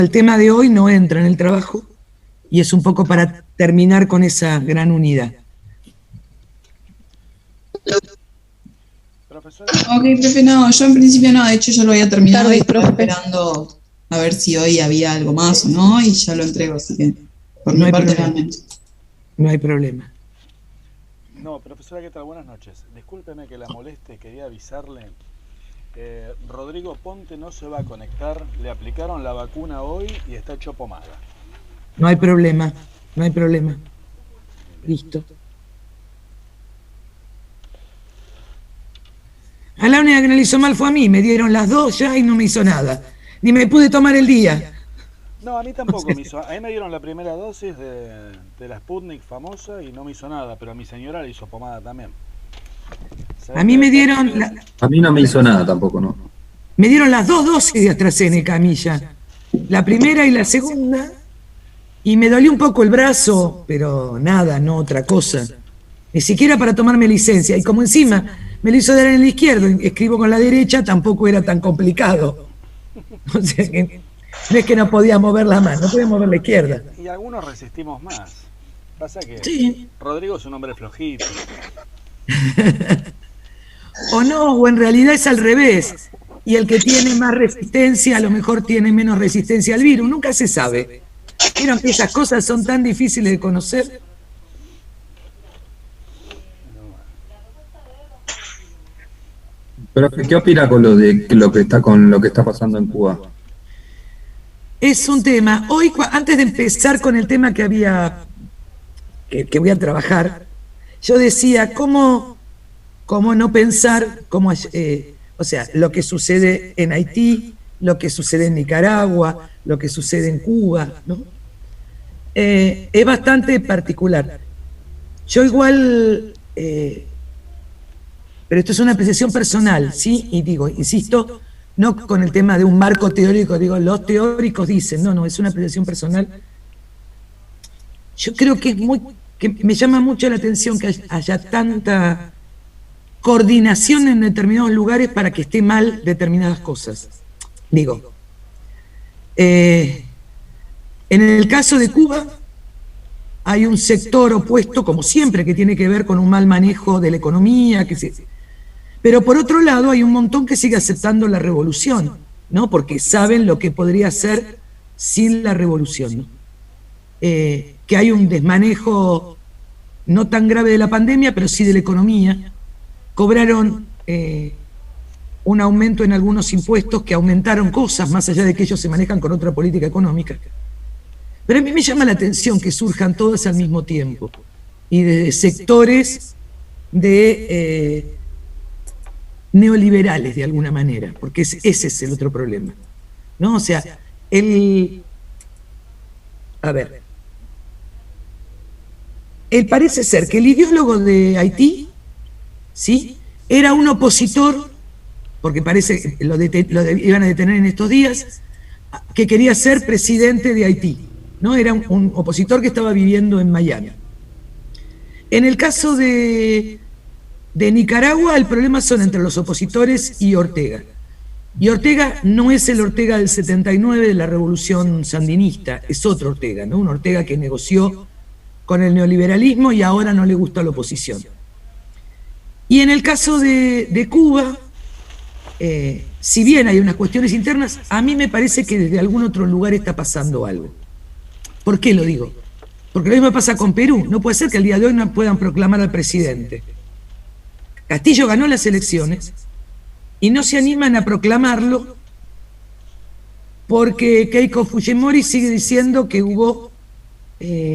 el tema de hoy no entra en el trabajo y es un poco para terminar con esa gran unidad. Profesora. Ok, profe, no, yo en principio no, de hecho ya lo había terminado. Tardes, y estaba profe. esperando a ver si hoy había algo más o no, y ya lo entrego, así que por No mi hay parte problema. al menos. No hay problema. No, profesora, ¿qué tal? Buenas noches. Discúlpeme que la moleste, quería avisarle. Rodrigo Ponte no se va a conectar, le aplicaron la vacuna hoy y está hecho pomada. No hay problema, no hay problema. Listo. A la única que no le hizo mal fue a mí, me dieron las dos ya y no me hizo nada. Ni me pude tomar el día. No, a mí tampoco me hizo. A mí me dieron la primera dosis de la Sputnik famosa y no me hizo nada, pero a mi señora le hizo pomada también. A mí me dieron... A mí no me hizo nada tampoco, ¿no? Me dieron las dos dosis de AstraZeneca a mí ya. La primera y la segunda. Y me dolió un poco el brazo, pero nada, no otra cosa. Ni siquiera para tomarme licencia. Y como encima me lo hizo dar en el izquierdo, escribo con la derecha, tampoco era tan complicado. O sea que no es que no podía mover la mano, no podía mover la izquierda. Y algunos resistimos más. Pasa que sí. Rodrigo es un hombre flojito. O no, o en realidad es al revés. Y el que tiene más resistencia a lo mejor tiene menos resistencia al virus. Nunca se sabe. ¿Vieron que esas cosas son tan difíciles de conocer? Pero ¿qué opina con lo que está pasando en Cuba? Es un tema. Hoy, antes de empezar con el tema que voy a trabajar, yo decía, ¿cómo no pensar, o sea, lo que sucede en Haití, lo que sucede en Nicaragua, lo que sucede en Cuba, ¿no? Es bastante particular. Yo igual, pero esto es una apreciación personal, ¿sí? Y digo, insisto, no con el tema de un marco teórico, digo, los teóricos dicen, no, es una apreciación personal. Yo creo que me llama mucho la atención que haya tanta coordinación en determinados lugares para que esté mal determinadas cosas. Digo, en el caso de Cuba hay un sector opuesto, como siempre, que tiene que ver con un mal manejo de la economía, pero por otro lado hay un montón que sigue aceptando la revolución, ¿no? Porque saben lo que podría ser sin la revolución, ¿no? Que hay un desmanejo no tan grave de la pandemia, pero sí de la economía. Cobraron un aumento en algunos impuestos que aumentaron cosas, más allá de que ellos se manejan con otra política económica. Pero a mí me llama la atención que surjan todas al mismo tiempo, y de sectores de neoliberales de alguna manera, porque ese es el otro problema, ¿no? O sea, parece ser que el ideólogo de Haití, ¿sí?, era un opositor, porque parece que lo iban a detener en estos días, que quería ser presidente de Haití, ¿no? Era un opositor que estaba viviendo en Miami. En el caso de Nicaragua, el problema son entre los opositores y Ortega. Y Ortega no es el Ortega del 79 de la revolución sandinista, es otro Ortega, ¿no? Un Ortega que negoció con el neoliberalismo y ahora no le gusta la oposición. Y en el caso de Cuba, si bien hay unas cuestiones internas, a mí me parece que desde algún otro lugar está pasando algo. ¿Por qué lo digo? Porque lo mismo pasa con Perú. No puede ser que el día de hoy no puedan proclamar al presidente. Castillo ganó las elecciones y no se animan a proclamarlo porque Keiko Fujimori sigue diciendo que hubo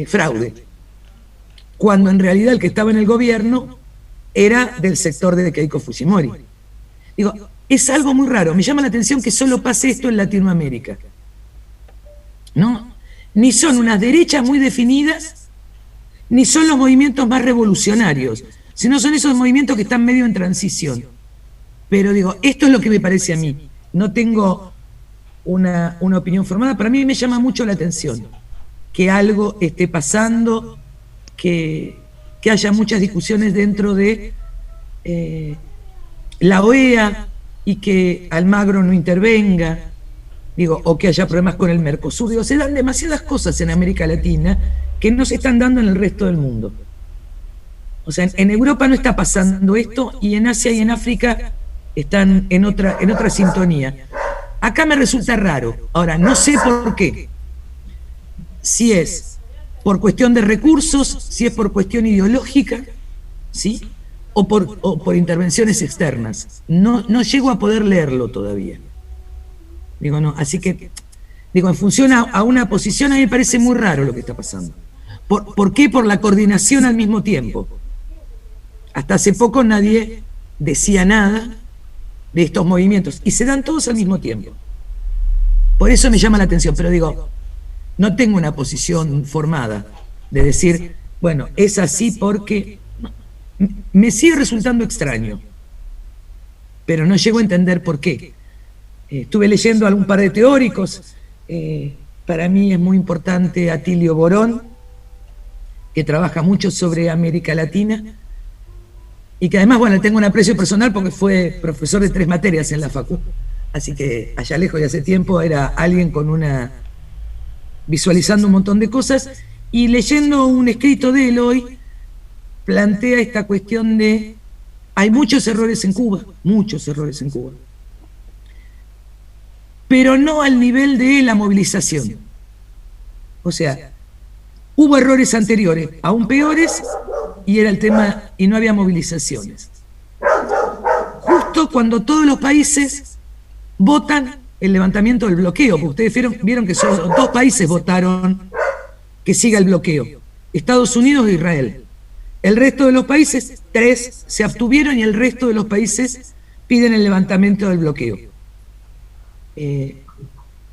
fraude, cuando en realidad el que estaba en el gobierno era del sector de Keiko Fujimori. Digo, es algo muy raro. Me llama la atención que solo pase esto en Latinoamérica, ¿no? Ni son unas derechas muy definidas, ni son los movimientos más revolucionarios, sino son esos movimientos que están medio en transición. Pero digo, esto es lo que me parece a mí. No tengo una opinión formada. Para mí me llama mucho la atención que algo esté pasando, que haya muchas discusiones dentro de la OEA y que Almagro no intervenga. digo, o que haya problemas con el Mercosur. Digo, se dan demasiadas cosas en América Latina que no se están dando en el resto del mundo. O sea, en Europa no está pasando esto, y en Asia y en África están en otra sintonía. Acá me resulta raro. Ahora, no sé por qué. Si es por cuestión de recursos, si es por cuestión ideológica, ¿sí? O por intervenciones externas. No llego a poder leerlo todavía. Digo, no, así que, digo, en función a una posición, a mí me parece muy raro lo que está pasando. ¿Por qué? Por la coordinación al mismo tiempo. Hasta hace poco nadie decía nada de estos movimientos, y se dan todos al mismo tiempo. Por eso me llama la atención, pero digo, no tengo una posición formada de decir, bueno, es así porque... Me sigue resultando extraño, pero no llego a entender por qué. Estuve leyendo algún par de teóricos. Para mí es muy importante Atilio Borón, que trabaja mucho sobre América Latina, y que además, bueno, tengo un aprecio personal porque fue profesor de 3 materias en la facu. Así que allá lejos de hace tiempo era alguien con visualizando un montón de cosas, y leyendo un escrito de él hoy, plantea esta cuestión de, hay muchos errores en Cuba, pero no al nivel de la movilización. O sea, hubo errores anteriores, aún peores, y era el tema, y no había movilizaciones. Justo cuando todos los países votan el levantamiento del bloqueo, porque ustedes vieron que solo 2 países votaron que siga el bloqueo, Estados Unidos e Israel. El resto de los países, 3 se abstuvieron, y el resto de los países piden el levantamiento del bloqueo. Que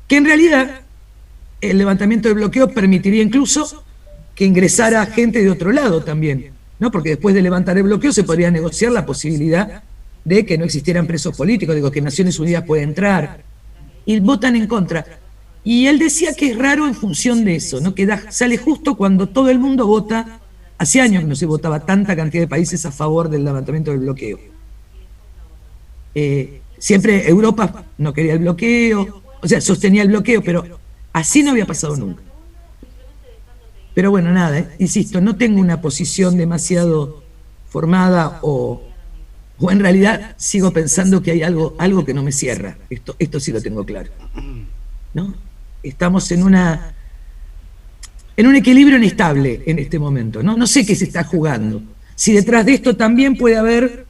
en realidad el levantamiento del bloqueo permitiría incluso que ingresara gente de otro lado también, ¿no? Porque después de levantar el bloqueo se podría negociar la posibilidad de que no existieran presos políticos, digo, que Naciones Unidas puede entrar, y votan en contra. Y él decía que es raro en función de eso, ¿no? Que sale justo cuando todo el mundo vota. Hace años que no se votaba tanta cantidad de países a favor del levantamiento del bloqueo. Siempre Europa no quería el bloqueo, o sea, sostenía el bloqueo, pero así no había pasado nunca. Pero bueno, nada, insisto, no tengo una posición demasiado formada, o en realidad sigo pensando que hay algo que no me cierra. Esto sí lo tengo claro, ¿no? Estamos en un equilibrio inestable en este momento, ¿no? No sé qué se está jugando. Si detrás de esto también puede haber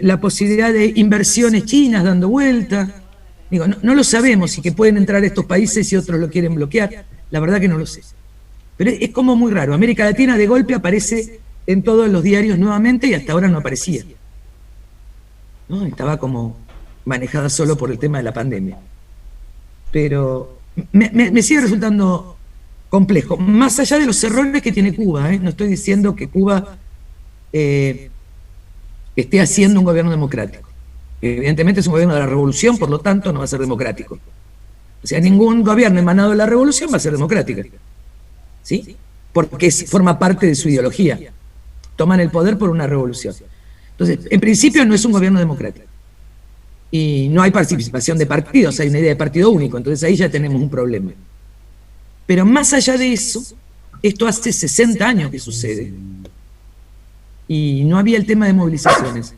la posibilidad de inversiones chinas dando vuelta. Digo, no lo sabemos, y que pueden entrar estos países y otros lo quieren bloquear. La verdad que no lo sé. Pero es como muy raro. América Latina de golpe aparece en todos los diarios nuevamente, y hasta ahora no aparecía, ¿no? Estaba como manejada solo por el tema de la pandemia. Pero me sigue resultando complejo, más allá de los errores que tiene Cuba, ¿eh? No estoy diciendo que Cuba esté haciendo un gobierno democrático. Evidentemente es un gobierno de la revolución, por lo tanto no va a ser democrático. O sea, ningún gobierno emanado de la revolución va a ser democrático, ¿sí? Porque forma parte de su ideología. Toman el poder por una revolución. Entonces, en principio no es un gobierno democrático. Y no hay participación de partidos, hay una idea de partido único, entonces ahí ya tenemos un problema. Pero más allá de eso, esto hace 60 años que sucede. Y no había el tema de movilizaciones.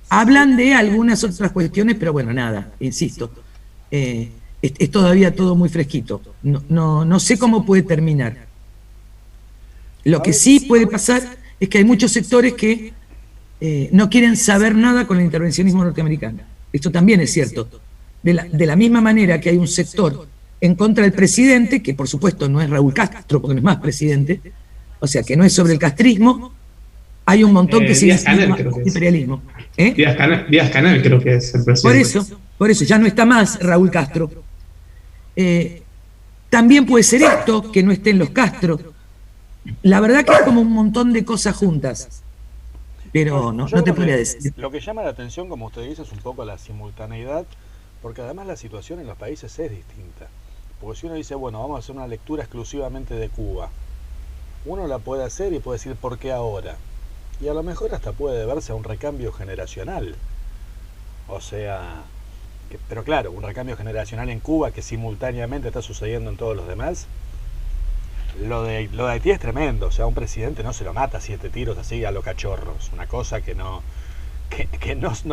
Hablan de algunas otras cuestiones, pero bueno, nada, insisto. Es todavía todo muy fresquito. No sé cómo puede terminar. Lo que sí puede pasar es que hay muchos sectores que no quieren saber nada con el intervencionismo norteamericano. Esto también es cierto. De la misma manera que hay un sector en contra del presidente, que por supuesto no es Raúl Castro, porque no es más presidente, o sea, que no es sobre el castrismo, hay un montón que sigue siendo imperialismo. Díaz-Canel creo que es el presidente. Por eso, ya no está más Raúl Castro. También puede ser esto, que no estén los Castro. La verdad que es como un montón de cosas juntas. Pero no te podría decir. Lo que llama la atención, como usted dice, es un poco la simultaneidad, porque además la situación en los países es distinta. Porque si uno dice, bueno, vamos a hacer una lectura exclusivamente de Cuba, uno la puede hacer y puede decir por qué ahora. Y a lo mejor hasta puede deberse a un recambio generacional. O sea, Pero claro, un recambio generacional en Cuba que simultáneamente está sucediendo en todos los demás. Lo de Haití es tremendo, o sea, un presidente no se lo mata 7 tiros así a lo cachorros, una cosa que no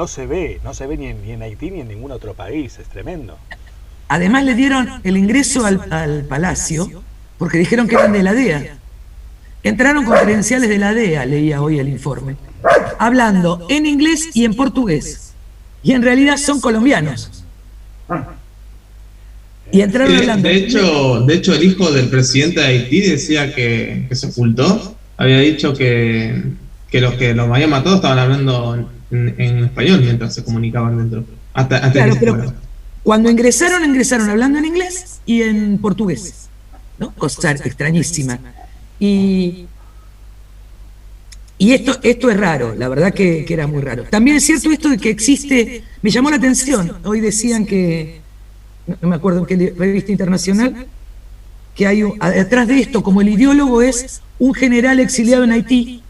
se ve ni en Haití ni en ningún otro país, es tremendo. Además le dieron el ingreso al palacio porque dijeron que eran de la DEA. Entraron con credenciales de la DEA, leía hoy el informe, hablando en inglés y en portugués. Y en realidad son colombianos. Y entraron hablando. De hecho, el hijo del presidente de Haití decía que se ocultó. Había dicho que los habían matado estaban hablando en español mientras se comunicaban dentro. Claro, pero cuando ingresaron hablando en inglés y en portugués, ¿no? Cosa extrañísima. Y esto es raro, la verdad que era muy raro. También es cierto esto de que existe, me llamó la atención, hoy decían que, no me acuerdo en qué revista internacional, que hay detrás de esto, como el ideólogo es un general exiliado en Haití.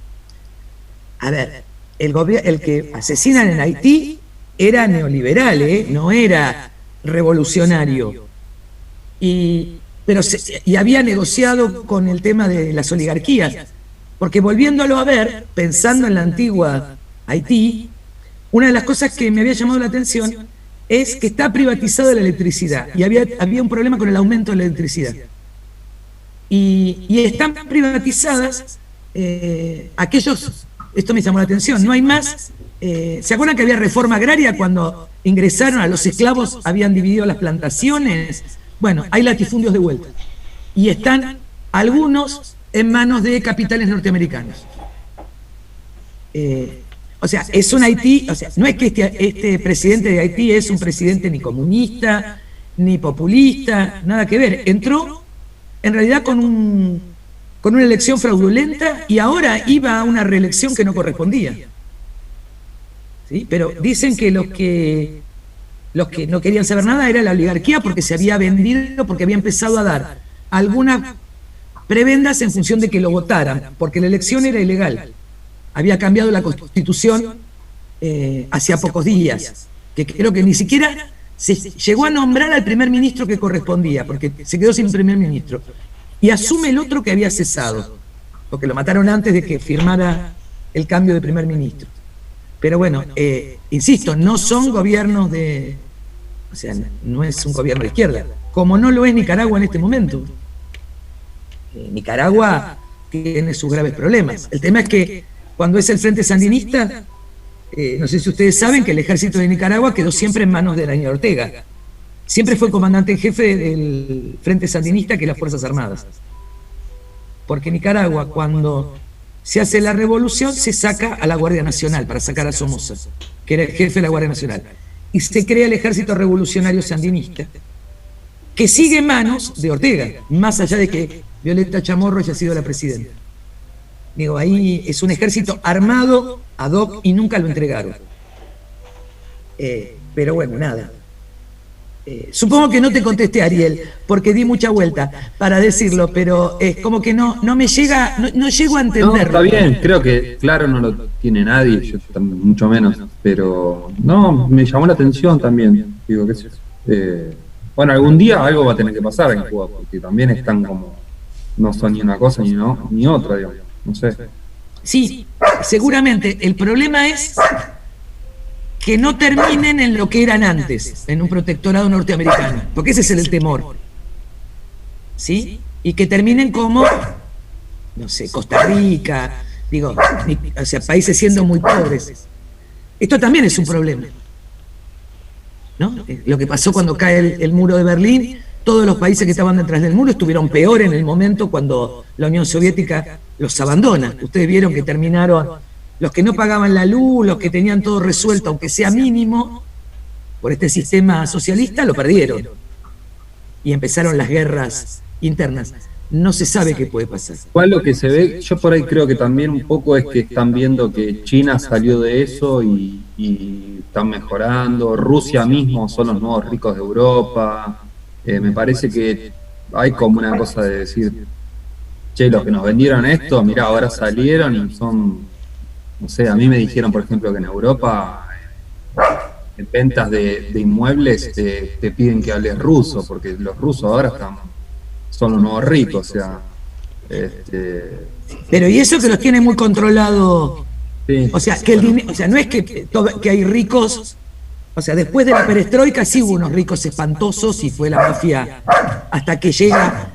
A ver, el que asesinan en Haití era neoliberal, no era revolucionario. Y había negociado con el tema de las oligarquías, porque volviéndolo a ver, pensando en la antigua Haití, una de las cosas que me había llamado la atención es que está privatizada la electricidad, y había un problema con el aumento de la electricidad. Y están privatizadas esto me llamó la atención, no hay más, ¿se acuerdan que había reforma agraria cuando ingresaron a los esclavos, habían dividido las plantaciones? Bueno, hay latifundios de vuelta. Y están algunos en manos de capitales norteamericanos. O sea, es un Haití, o sea, no es que este presidente de Haití es un presidente ni comunista, ni populista, nada que ver. Entró, en realidad, con una elección fraudulenta y ahora iba a una reelección que no correspondía. ¿Sí? Pero dicen que los que no querían saber nada era la oligarquía porque se había vendido, porque había empezado a dar algunas prebendas en función de que lo votaran, porque la elección era ilegal. Había cambiado la Constitución hacía pocos días, que creo que ni siquiera se llegó a nombrar al primer ministro que correspondía, porque se quedó sin primer ministro. Y asume el otro que había cesado, porque lo mataron antes de que firmara el cambio de primer ministro. Pero bueno, insisto, no son gobiernos o sea, no es un gobierno de izquierda, como no lo es Nicaragua en este momento. Nicaragua tiene sus graves problemas. El tema es que cuando es el Frente Sandinista, no sé si ustedes saben que el ejército de Nicaragua quedó siempre en manos de Daniel Ortega. Siempre fue comandante en jefe del Frente Sandinista, que es las Fuerzas Armadas. Porque Nicaragua, cuando se hace la revolución, se saca a la Guardia Nacional para sacar a Somoza, que era el jefe de la Guardia Nacional. Y se crea el Ejército Revolucionario Sandinista, que sigue en manos de Ortega, más allá de que Violeta Chamorro haya sido la presidenta. Digo, ahí es un ejército armado ad hoc y nunca lo entregaron. Pero bueno, nada. Supongo que no te contesté, Ariel, porque di mucha vuelta para decirlo, pero es como que no me llega, no llego a entenderlo. No, está bien, creo que claro no lo tiene nadie, yo mucho menos, pero no, me llamó la atención también. Digo, bueno, algún día algo va a tener que pasar en Cuba, porque también están como, no son ni una cosa ni otra, digamos, no sé. Sí, seguramente. El problema es que no terminen en lo que eran antes, en un protectorado norteamericano, porque ese es el temor. ¿Sí? Y que terminen como, no sé, Costa Rica, digo, o sea, países siendo muy pobres. Esto también es un problema, ¿no? Lo que pasó cuando cae el muro de Berlín, todos los países que estaban detrás del muro estuvieron peor en el momento cuando la Unión Soviética los abandona. Ustedes vieron que terminaron los que no pagaban la luz, los que tenían todo resuelto, aunque sea mínimo, por este sistema socialista, lo perdieron. Y empezaron las guerras internas. No se sabe qué puede pasar. ¿Cuál lo que se ve? Yo por ahí creo que también un poco es que están viendo que China salió de eso y están mejorando. Rusia mismo son los nuevos ricos de Europa. Me parece que hay como una cosa de decir, che, los que nos vendieron esto, mirá, ahora salieron y son... No sé, a mí me dijeron, por ejemplo, que en Europa ventas de inmuebles te piden que hables ruso, porque los rusos ahora son los nuevos ricos, o sea. Pero y eso que los tiene muy controlado. Sí. O sea, que el dinero, o sea, no es que hay ricos, o sea, después de la perestroika sí hubo unos ricos espantosos y fue la mafia hasta que llega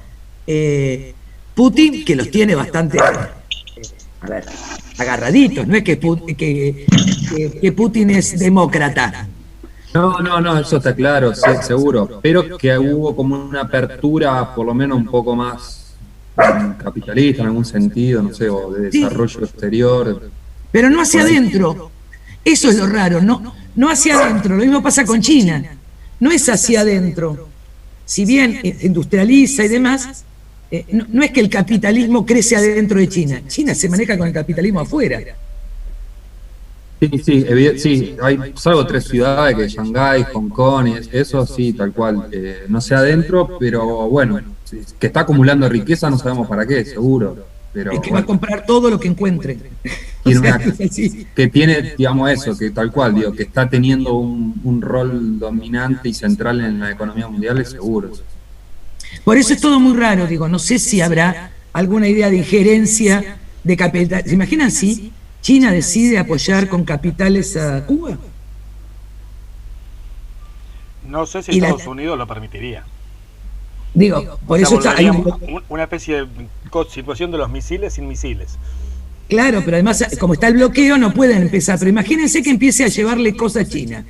Putin, que los tiene bastante, a ver, agarraditos. No es que Putin es demócrata. No, eso está claro, sí, seguro. Pero que hubo como una apertura, por lo menos un poco más capitalista en algún sentido, no sé, o de desarrollo exterior. Pero no hacia adentro. Eso es lo raro, no hacia adentro. Lo mismo pasa con China. No es hacia adentro. Si bien industrializa y demás, no es que el capitalismo crece adentro de China. China se maneja con el capitalismo afuera. Sí, hay salvo 3 ciudades, que Shanghái, Hong Kong, eso sí, tal cual. No sé adentro, pero bueno, que está acumulando riqueza no sabemos para qué, seguro. Pero, es que va a comprar todo lo que encuentre. Que tiene, digamos, eso, que tal cual, digo, que está teniendo un rol dominante y central en la economía mundial, es seguro. Por eso es todo muy raro, digo, no sé si habrá alguna idea de injerencia de capital. ¿Se imaginan si China decide apoyar con capitales a Cuba? No sé si Estados Unidos lo permitiría. Digo, por eso está ahí una especie de situación de los misiles sin misiles. Claro, pero además, como está el bloqueo, no pueden empezar. Pero imagínense que empiece a llevarle cosas a China.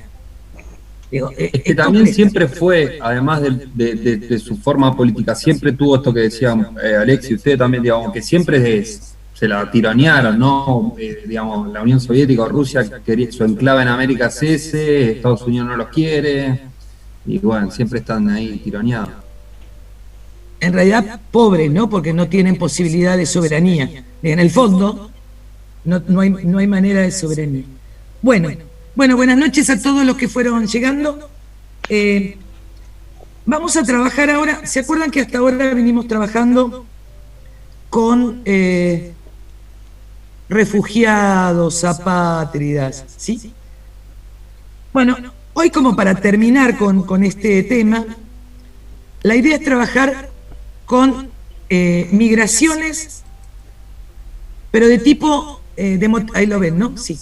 Digo, es que también siempre fue, además de su forma política, siempre tuvo esto que decía Alexis, usted también, digamos, que siempre se la tiranearon, ¿no? Digamos, la Unión Soviética o Rusia, su enclave en América es ese, Estados Unidos no los quiere, y bueno, siempre están ahí tiraneados. En realidad, pobres, ¿no? Porque no tienen posibilidad de soberanía. En el fondo, no hay manera de soberanía. Bueno, buenas noches a todos los que fueron llegando. Vamos a trabajar ahora. ¿Se acuerdan que hasta ahora venimos trabajando con refugiados, apátridas? ¿Sí? Bueno, hoy, como para terminar con este tema, la idea es trabajar con migraciones, pero de tipo, ahí lo ven, ¿no? Sí.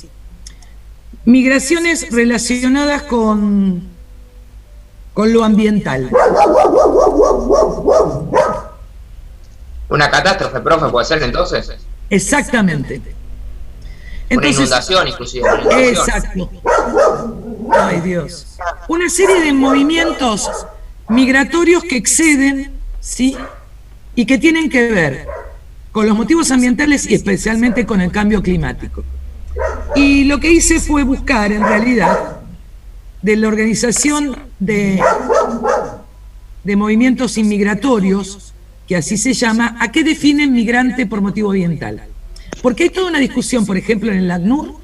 Migraciones relacionadas con lo ambiental. ¿Una catástrofe, profe, puede ser entonces? Exactamente. Entonces, una inundación, inclusive. Una inundación. Exacto. Ay, Dios. Una serie de movimientos migratorios que exceden, ¿sí? Y que tienen que ver con los motivos ambientales y especialmente con el cambio climático. Y lo que hice fue buscar, en realidad, de la Organización de Movimientos Inmigratorios, que así se llama, ¿a qué definen migrante por motivo ambiental? Porque hay toda una discusión, por ejemplo, en el ACNUR,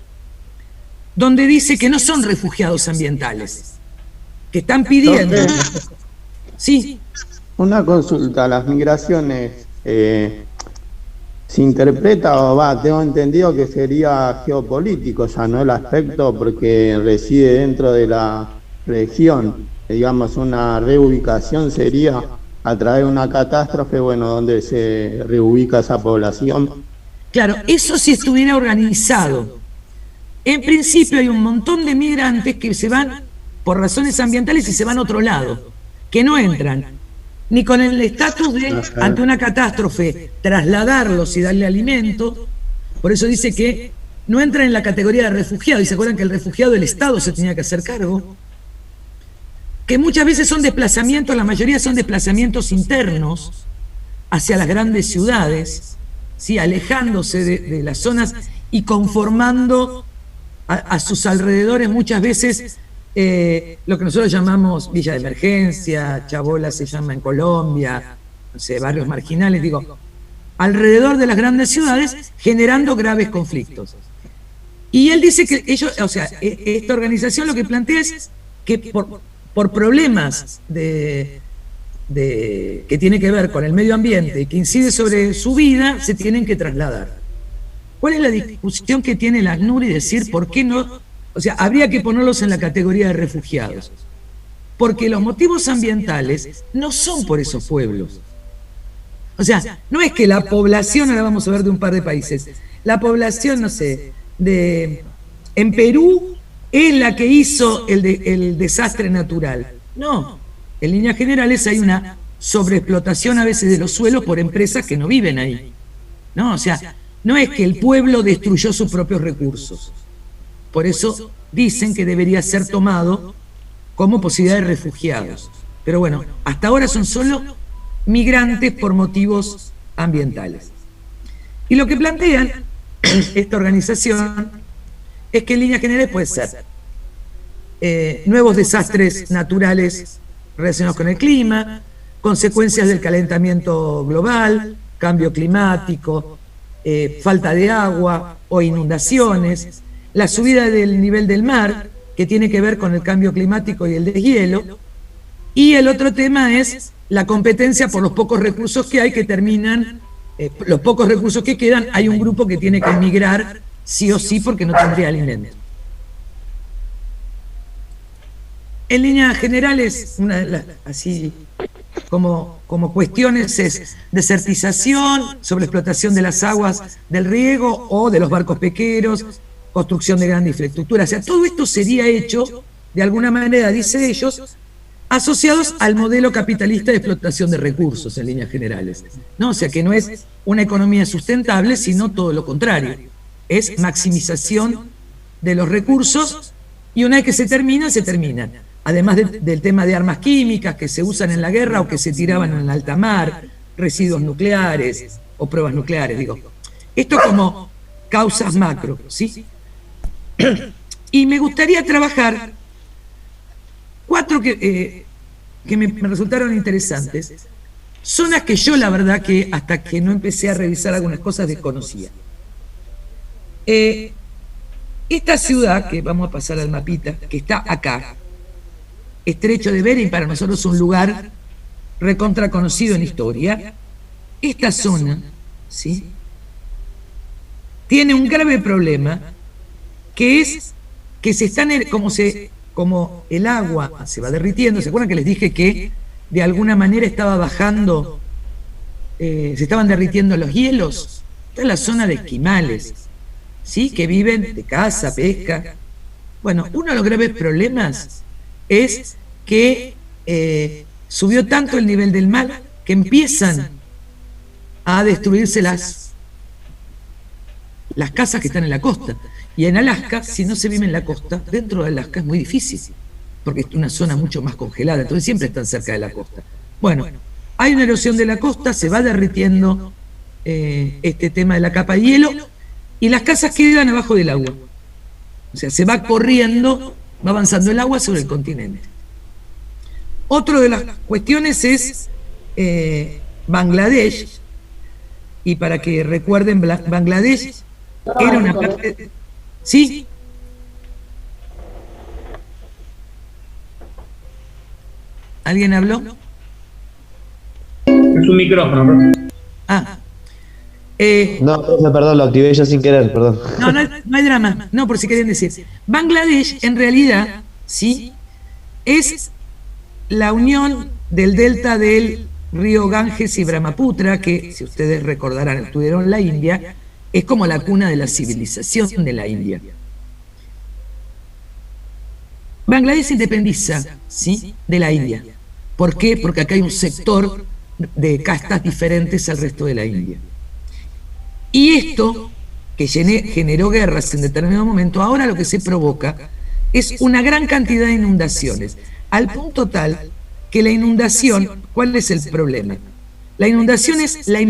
donde dice que no son refugiados ambientales, que están pidiendo... Sí. Una consulta, las migraciones se interpreta o tengo entendido que sería geopolítico ya, ¿no? El aspecto, porque reside dentro de la región, digamos, una reubicación sería a través de una catástrofe, bueno, donde se reubica esa población. Claro, eso si estuviera organizado. En principio hay un montón de migrantes que se van por razones ambientales y se van a otro lado, que no entran ni con el estatus de, ante una catástrofe, trasladarlos y darle alimento. Por eso dice que no entra en la categoría de refugiado. Y se acuerdan que el refugiado, el Estado se tenía que hacer cargo. Que muchas veces son desplazamientos, la mayoría son desplazamientos internos hacia las grandes ciudades, ¿sí? Alejándose de las zonas y conformando a sus alrededores muchas veces lo que nosotros llamamos villa de emergencia, Chabola se llama en Colombia, no sé, barrios marginales, digo, alrededor de las grandes ciudades, generando graves conflictos. Y él dice que ellos, o sea, esta organización lo que plantea es que por problemas que tiene que ver con el medio ambiente y que incide sobre su vida, se tienen que trasladar. ¿Cuál es la discusión que tiene la ACNUR y decir por qué no O sea, habría que ponerlos en la categoría de refugiados. Porque los motivos ambientales no son por esos pueblos. O sea, no es que la población, ahora vamos a ver de un par de países, la población, no sé, en Perú es la que hizo el desastre natural. No, en líneas generales hay una sobreexplotación a veces de los suelos por empresas que no viven ahí. No, o sea, no es que el pueblo destruyó sus propios recursos. Por eso dicen que debería ser tomado como posibilidad de refugiados. Pero bueno, hasta ahora son solo migrantes por motivos ambientales. Y lo que plantean esta organización es que en líneas generales puede ser nuevos desastres naturales relacionados con el clima, consecuencias del calentamiento global, cambio climático, falta de agua o inundaciones, la subida del nivel del mar, que tiene que ver con el cambio climático y el deshielo, y el otro tema es la competencia por los pocos recursos que hay que terminan, los pocos recursos que quedan, hay un grupo que tiene que emigrar sí o sí porque no tendría alimento. En líneas generales, una de las, así como cuestiones es desertización, sobreexplotación de las aguas del riego o de los barcos pesqueros, construcción de grandes infraestructuras. O sea, todo esto sería hecho, de alguna manera, dice ellos, asociados al modelo capitalista de explotación de recursos, en líneas generales, ¿no? O sea, que no es una economía sustentable, sino todo lo contrario. Es maximización de los recursos y una vez que se terminan, se terminan. Además del tema de armas químicas que se usan en la guerra o que se tiraban en alta mar, residuos nucleares o pruebas nucleares, digo. Esto como causas macro, ¿sí? Y me gustaría trabajar 4 que me resultaron interesantes. Zonas que yo, la verdad, que hasta que no empecé a revisar algunas cosas desconocía. Esta ciudad, que vamos a pasar al mapita, que está acá, Estrecho de Bering, para nosotros es un lugar recontra conocido en historia. Esta zona, ¿sí?, tiene un grave problema, que es que se están, como el agua se va derritiendo. ¿Se acuerdan que les dije que de alguna manera estaba bajando, se estaban derritiendo los hielos? Esta es la zona de esquimales, ¿sí?, que viven de caza, pesca. Bueno, uno de los graves problemas es que subió tanto el nivel del mar que empiezan a destruirse las casas que están en la costa. Y en Alaska, si no se vive en la costa, dentro de Alaska es muy difícil, porque es una zona mucho más congelada, entonces siempre están cerca de la costa. Bueno, hay una erosión de la costa, se va derritiendo este tema de la capa de hielo, y las casas quedan abajo del agua. O sea, se va corriendo, va avanzando el agua sobre el continente. Otra de las cuestiones es Bangladesh, y para que recuerden, Bangladesh era una parte... ¿Sí? ¿Alguien habló? Es un micrófono, profe. Ah. No, profe, perdón, lo activé yo sin querer, perdón. No hay drama. No, por si querían decir. Bangladesh, en realidad, ¿sí?, es la unión del delta del río Ganges y Brahmaputra, que, si ustedes recordarán, estuvieron en la India, es como la cuna de la civilización de la India. Bangladesh se independiza, ¿sí?, de la India. ¿Por qué? Porque acá hay un sector de castas diferentes al resto de la India. Y esto, que generó guerras en determinado momento, ahora lo que se provoca es una gran cantidad de inundaciones, al punto tal que la inundación, ¿cuál es el problema? La inundación es la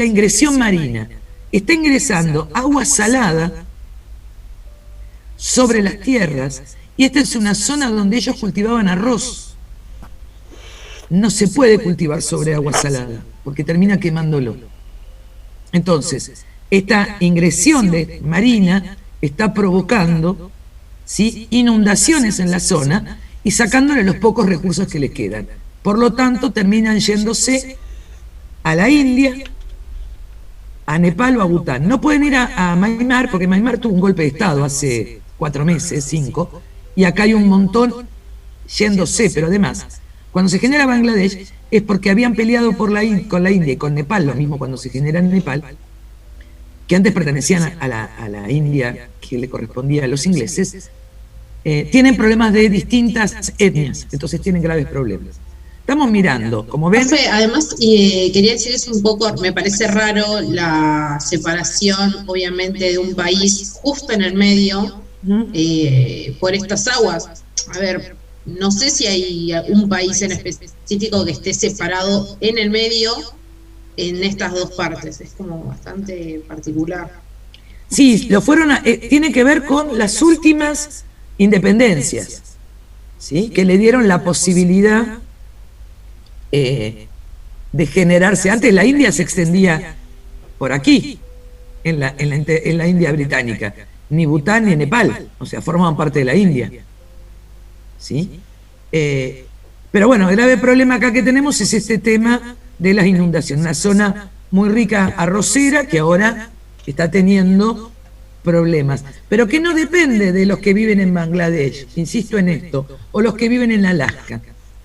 ingresión marina. Está ingresando agua salada sobre las tierras, y esta es una zona donde ellos cultivaban arroz. No se puede cultivar sobre agua salada, porque termina quemándolo. Entonces, esta ingresión marina está provocando, ¿sí?, inundaciones en la zona y sacándole los pocos recursos que les quedan. Por lo tanto, terminan yéndose a la India, a Nepal o a Bután. No pueden ir a Myanmar, porque Myanmar tuvo un golpe de Estado hace 4 meses, 5, y acá hay un montón yéndose, pero además, cuando se genera Bangladesh es porque habían peleado con la India y con Nepal, lo mismo cuando se genera en Nepal, que antes pertenecían a la India que le correspondía a los ingleses, tienen problemas de distintas etnias, entonces tienen graves problemas. Estamos mirando, como ven... Además, quería decir eso un poco, me parece raro la separación, obviamente, de un país justo en el medio por estas aguas. A ver, no sé si hay un país en específico que esté separado en el medio en estas dos partes, es como bastante particular. Sí, lo fueron tiene que ver con las últimas independencias, ¿sí? Que le dieron la posibilidad de generarse. Antes la India se extendía por aquí, en la India británica, ni Bután ni Nepal, o sea, formaban parte de la India, ¿sí? Pero bueno, el grave problema acá que tenemos es este tema de las inundaciones, una zona muy rica arrocera que ahora está teniendo problemas, pero que no depende de los que viven en Bangladesh, insisto en esto, o los que viven en Alaska.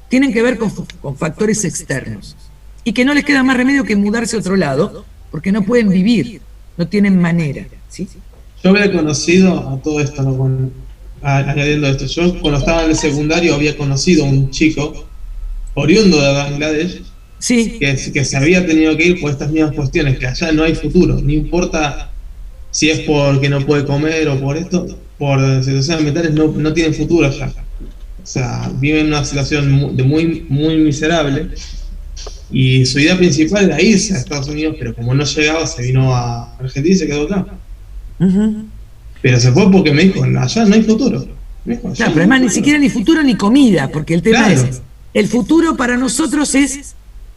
Tienen que ver con factores externos y que no les queda más remedio que mudarse a otro lado porque no pueden vivir, no tienen manera, ¿sí? Yo había conocido a todo esto, ¿no? Añadiendo esto, yo cuando estaba en el secundario había conocido a un chico oriundo de Bangladesh, sí, que se había tenido que ir por estas mismas cuestiones, que allá no hay futuro, no importa si es porque no puede comer o por esto, por situaciones ambientales no tienen futuro allá. O sea, viven en una situación muy miserable y su idea principal era irse a Estados Unidos, pero como no llegaba, se vino a Argentina y se quedó acá. Pero se fue porque me dijo, allá no hay futuro. Claro, pero además ni siquiera ni futuro ni comida, porque el tema es, el futuro para nosotros es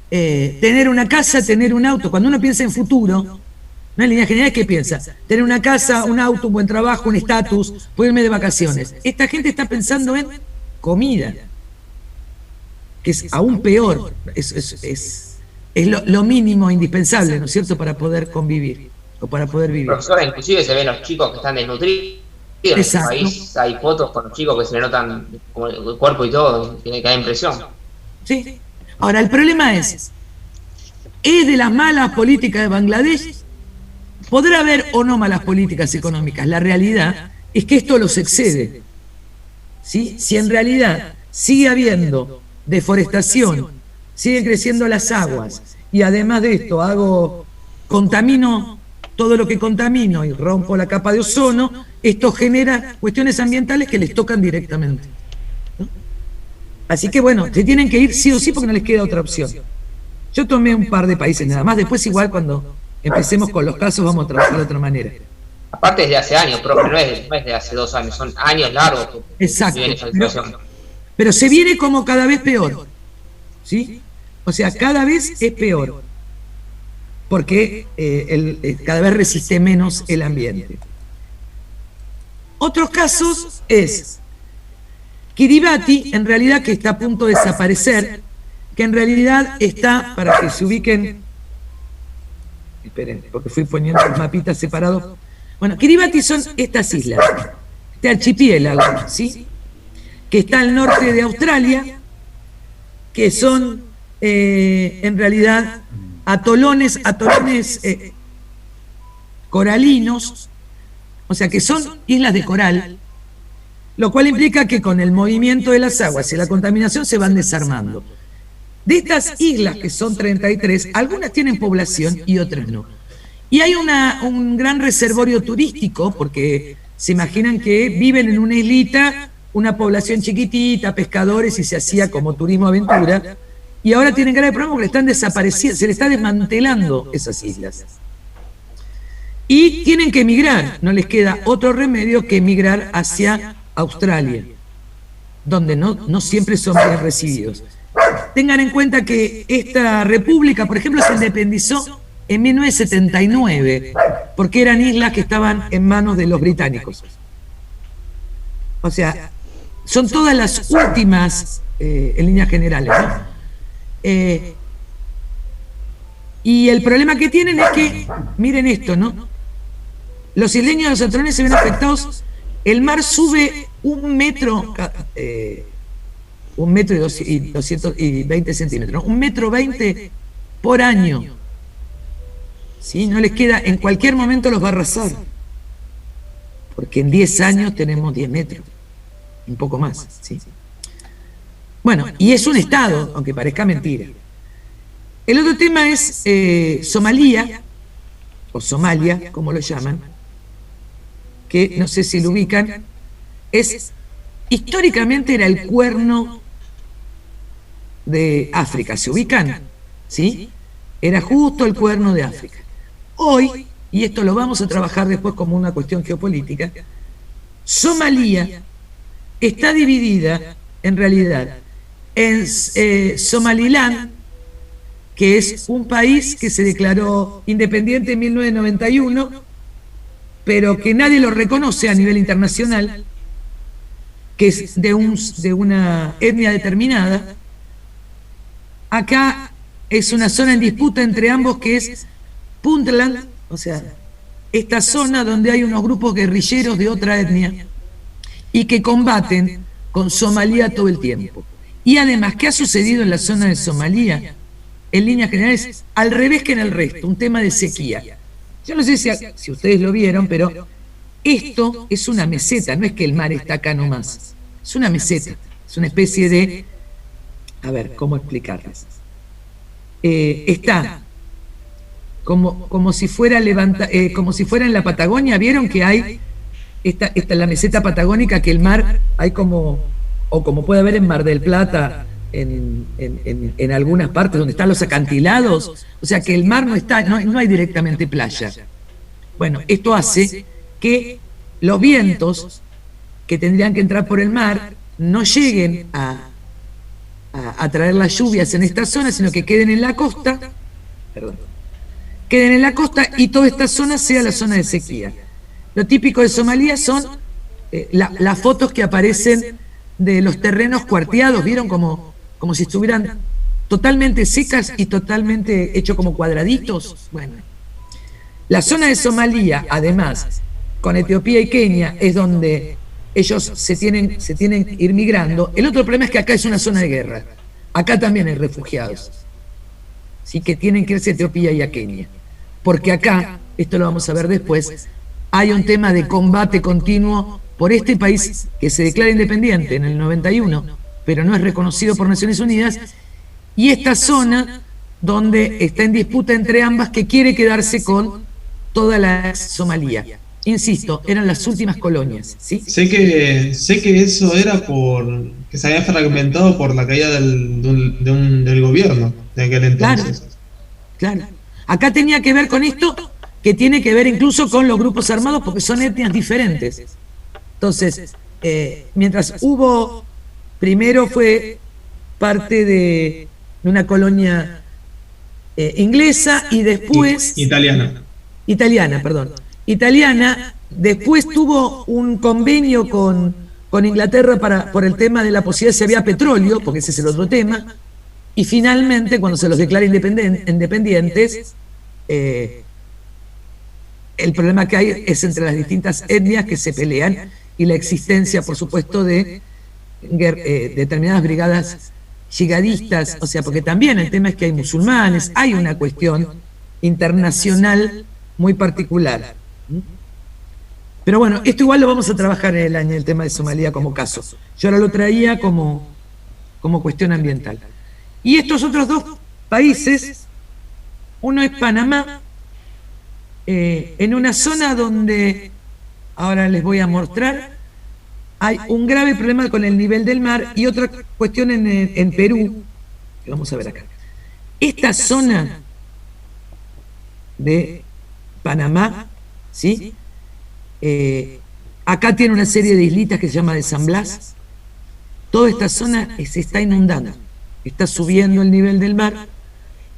tener una casa, tener un auto. Cuando uno piensa en futuro, no en líneas generales, ¿qué piensa? Tener una casa, un auto, un buen trabajo, un estatus, poder irme de vacaciones. Esta gente está pensando en comida, que es aún peor, es lo mínimo indispensable, ¿no es cierto?, para poder convivir o para poder vivir. Profesora, inclusive se ven los chicos que están desnutridos. Exacto. En el país hay fotos con los chicos que se le notan como el cuerpo y todo, tiene que dar impresión. Sí. Ahora, el problema es de las malas políticas de Bangladesh. Podrá haber o no malas políticas económicas, la realidad es que esto los excede, ¿sí? Si en realidad sigue habiendo deforestación, siguen creciendo las aguas y además de esto contamino todo lo que contamino y rompo la capa de ozono, esto genera cuestiones ambientales que les tocan directamente, ¿no? Así que bueno, se tienen que ir sí o sí porque no les queda otra opción. Yo tomé un par de países nada más, después igual cuando empecemos con los casos vamos a trabajar de otra manera. Aparte es de hace años, profe, no es de hace 2 años, son años largos. Exacto. Pero se viene como cada vez peor, ¿sí? O sea, cada vez es peor, porque cada vez resiste menos el ambiente. Otros casos es Kiribati, en realidad que está a punto de desaparecer, que en realidad está, para que se ubiquen, esperen, porque fui poniendo los mapitas separados. Bueno, Kiribati son estas islas, este archipiélago, ¿sí? Que está al norte de Australia, que son en realidad atolones coralinos, o sea que son islas de coral, lo cual implica que con el movimiento de las aguas y la contaminación se van desarmando. De estas islas, que son 33, algunas tienen población y otras no. Y hay un gran reservorio turístico, porque se imaginan que viven en una islita, una población chiquitita, pescadores, y se hacía como turismo aventura, y ahora tienen grave problema porque están desapareciendo, se les está desmantelando esas islas. Y tienen que emigrar, no les queda otro remedio que emigrar hacia Australia, donde no siempre son bien recibidos. Tengan en cuenta que esta república, por ejemplo, se independizó en 1979, porque eran islas que estaban en manos de los británicos. O sea, son todas las últimas en líneas generales, ¿no? Y el problema que tienen es que, miren esto, ¿no? Los isleños y los atolones se ven afectados el mar sube 1 metro, 1,220 centímetros, 1,20 m por año. ¿Sí? No les queda, en cualquier momento los va a arrasar, porque en 10 años tenemos 10 metros, un poco más. ¿Sí? Bueno, y es un estado, aunque parezca mentira. El otro tema es Somalia, o Somalia, como lo llaman, que no sé si lo ubican, históricamente era el cuerno de África, ¿se ubican? ¿Sí? Era justo el cuerno de África. Hoy, y esto lo vamos a trabajar después como una cuestión geopolítica, Somalia está dividida, en realidad, en Somaliland, que es un país que se declaró independiente en 1991, pero que nadie lo reconoce a nivel internacional, que es de una etnia determinada. Acá es una zona en disputa entre ambos, que es Puntland, o sea, esta zona donde hay unos grupos guerrilleros de otra etnia y que combaten con Somalia todo el tiempo. Y además, ¿qué ha sucedido en la zona de Somalia? En líneas generales, al revés que en el resto, un tema de sequía. Yo no sé si ustedes lo vieron, pero esto es una meseta, no es que el mar está acá nomás, es una meseta, es una especie de, a ver, ¿cómo explicarles? Está como si fuera como si fuera en la Patagonia. ¿Vieron que hay esta la meseta patagónica, que el mar hay como puede haber en Mar del Plata, en algunas partes donde están los acantilados? O sea que el mar no hay directamente playa. Bueno, esto hace que los vientos que tendrían que entrar por el mar no lleguen a traer las lluvias en esta zona, sino que queden en la costa, queden en la costa, y toda esta zona sea la zona de sequía. Lo típico de Somalia son las fotos que aparecen de los terrenos cuarteados, ¿vieron? Como si estuvieran totalmente secas y totalmente hecho como cuadraditos. Bueno, la zona de Somalia, además, con Etiopía y Kenia, es donde ellos se tienen que ir migrando. El otro problema es que acá es una zona de guerra. Acá también hay refugiados, ¿sí? Que tienen que irse a Etiopía y a Kenia. Porque acá, esto lo vamos a ver después, hay un tema de combate continuo por este país que se declara independiente en el 91, pero no es reconocido por Naciones Unidas, y esta zona donde está en disputa entre ambas, que quiere quedarse con toda la Somalia. Insisto, eran las últimas colonias, ¿sí? Sé que eso era que se había fragmentado por la caída del gobierno de aquel entonces. Claro. Acá tenía que ver con esto, que tiene que ver incluso con los grupos armados, porque son etnias diferentes. Entonces, mientras primero fue parte de una colonia inglesa, y después... Italiana, después tuvo un convenio con Inglaterra por el tema de la posibilidad de si había petróleo, porque ese es el otro tema, y finalmente, cuando se los declara independientes, el problema que hay es entre las distintas etnias que se pelean, y la existencia, por supuesto, de determinadas brigadas yihadistas, o sea, porque también el tema es que hay musulmanes, hay una cuestión internacional muy particular. Pero bueno, esto igual lo vamos a trabajar en el tema de Somalia como caso. Yo ahora lo traía como cuestión ambiental. Y estos otros dos países, uno es Panamá, en una zona donde, ahora les voy a mostrar, hay un grave problema con el nivel del mar, y otra cuestión en Perú, que vamos a ver acá. Esta zona de Panamá, ¿sí? Acá tiene una serie de islitas que se llama de San Blas. Toda esta zona se está inundando, está subiendo el nivel del mar,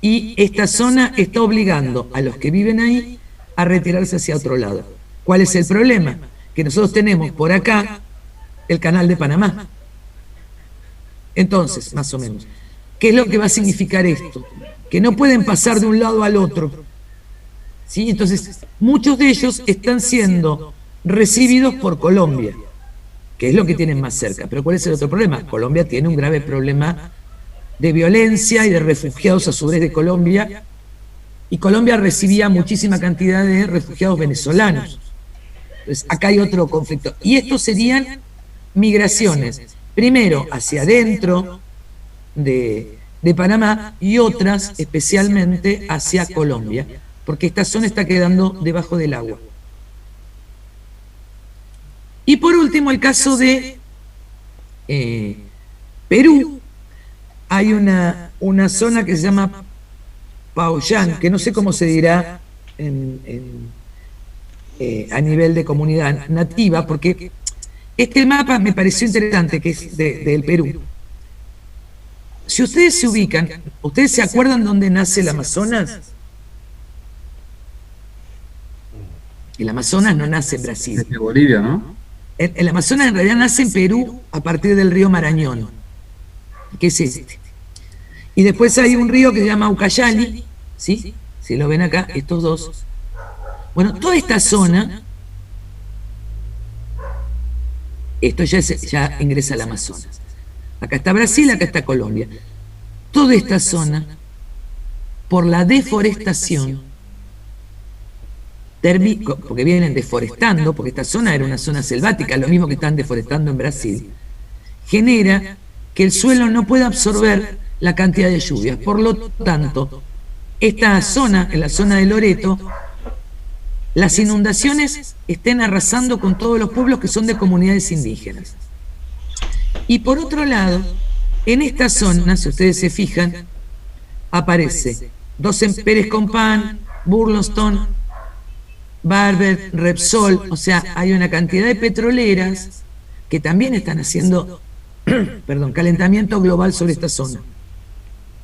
y esta zona está obligando a los que viven ahí a retirarse hacia otro lado. ¿Cuál es el problema? Que nosotros tenemos por acá el canal de Panamá. Entonces, más o menos, ¿qué es lo que va a significar esto? Que no pueden pasar de un lado al otro, ¿sí? Entonces, muchos de ellos están siendo recibidos por Colombia, que es lo que tienen más cerca. Pero ¿cuál es el otro problema? Colombia tiene un grave problema de violencia y de refugiados a su vez de Colombia, y Colombia recibía muchísima cantidad de refugiados venezolanos. Entonces, acá hay otro conflicto. Y estos serían migraciones, primero hacia adentro de Panamá y otras especialmente hacia Colombia, porque esta zona está quedando debajo del agua. Y por último, el caso de Perú. Hay una zona que se llama Paoyán, que no sé cómo se dirá a nivel de comunidad nativa, porque este mapa me pareció interesante, que es del Perú. Si ustedes se ubican, ¿ustedes se acuerdan dónde nace el Amazonas? El Amazonas no nace en Brasil. Desde Bolivia, ¿no? El Amazonas en realidad nace en Perú a partir del río Marañón, que es este. Y después hay un río que se llama Ucayali, ¿sí? Si lo ven acá, estos dos. Bueno, toda esta zona, esto ya ingresa al Amazonas. Acá está Brasil, acá está Colombia. Toda esta zona, por la deforestación, porque vienen deforestando, porque esta zona era una zona selvática, lo mismo que están deforestando en Brasil, genera que el suelo no pueda absorber la cantidad de lluvias. Por lo tanto, esta zona, en la zona de Loreto, las inundaciones estén arrasando con todos los pueblos que son de comunidades indígenas. Y por otro lado, en esta zona, si ustedes se fijan, aparece Pérez Compán, Burlington, Barber, Repsol, o sea, hay una cantidad de petroleras que también están haciendo calentamiento global sobre esta zona.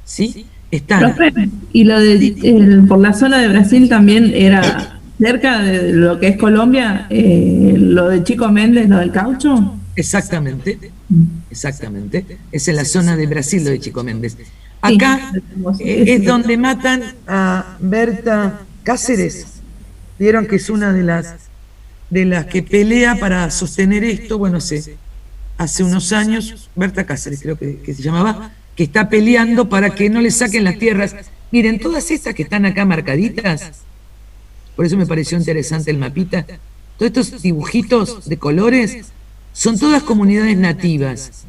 ¿Sí? Están. Profe, y lo de por la zona de Brasil también era cerca de lo que es Colombia, lo de Chico Méndez, lo del caucho. Exactamente, exactamente. Es en la zona de Brasil lo de Chico Méndez. Acá es donde matan a Berta Cáceres. Vieron que es una de las que pelea para sostener esto. Bueno, hace unos años, Berta Cáceres creo que se llamaba, que está peleando para que no le saquen las tierras. Miren, todas estas que están acá marcaditas, por eso me pareció interesante el mapita, todos estos dibujitos de colores son todas comunidades nativas,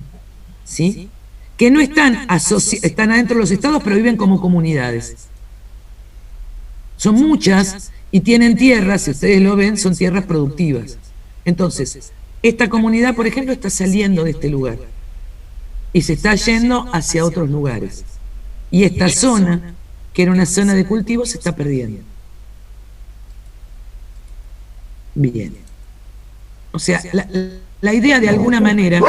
¿sí? Que no están adentro de los estados, pero viven como comunidades. Son muchas y tienen tierras, si ustedes lo ven, son tierras productivas. Entonces, esta comunidad, por ejemplo, está saliendo de este lugar y se está yendo hacia otros lugares. Y esta zona, que era una zona de cultivo, se está perdiendo. Bien. O sea, la idea de alguna manera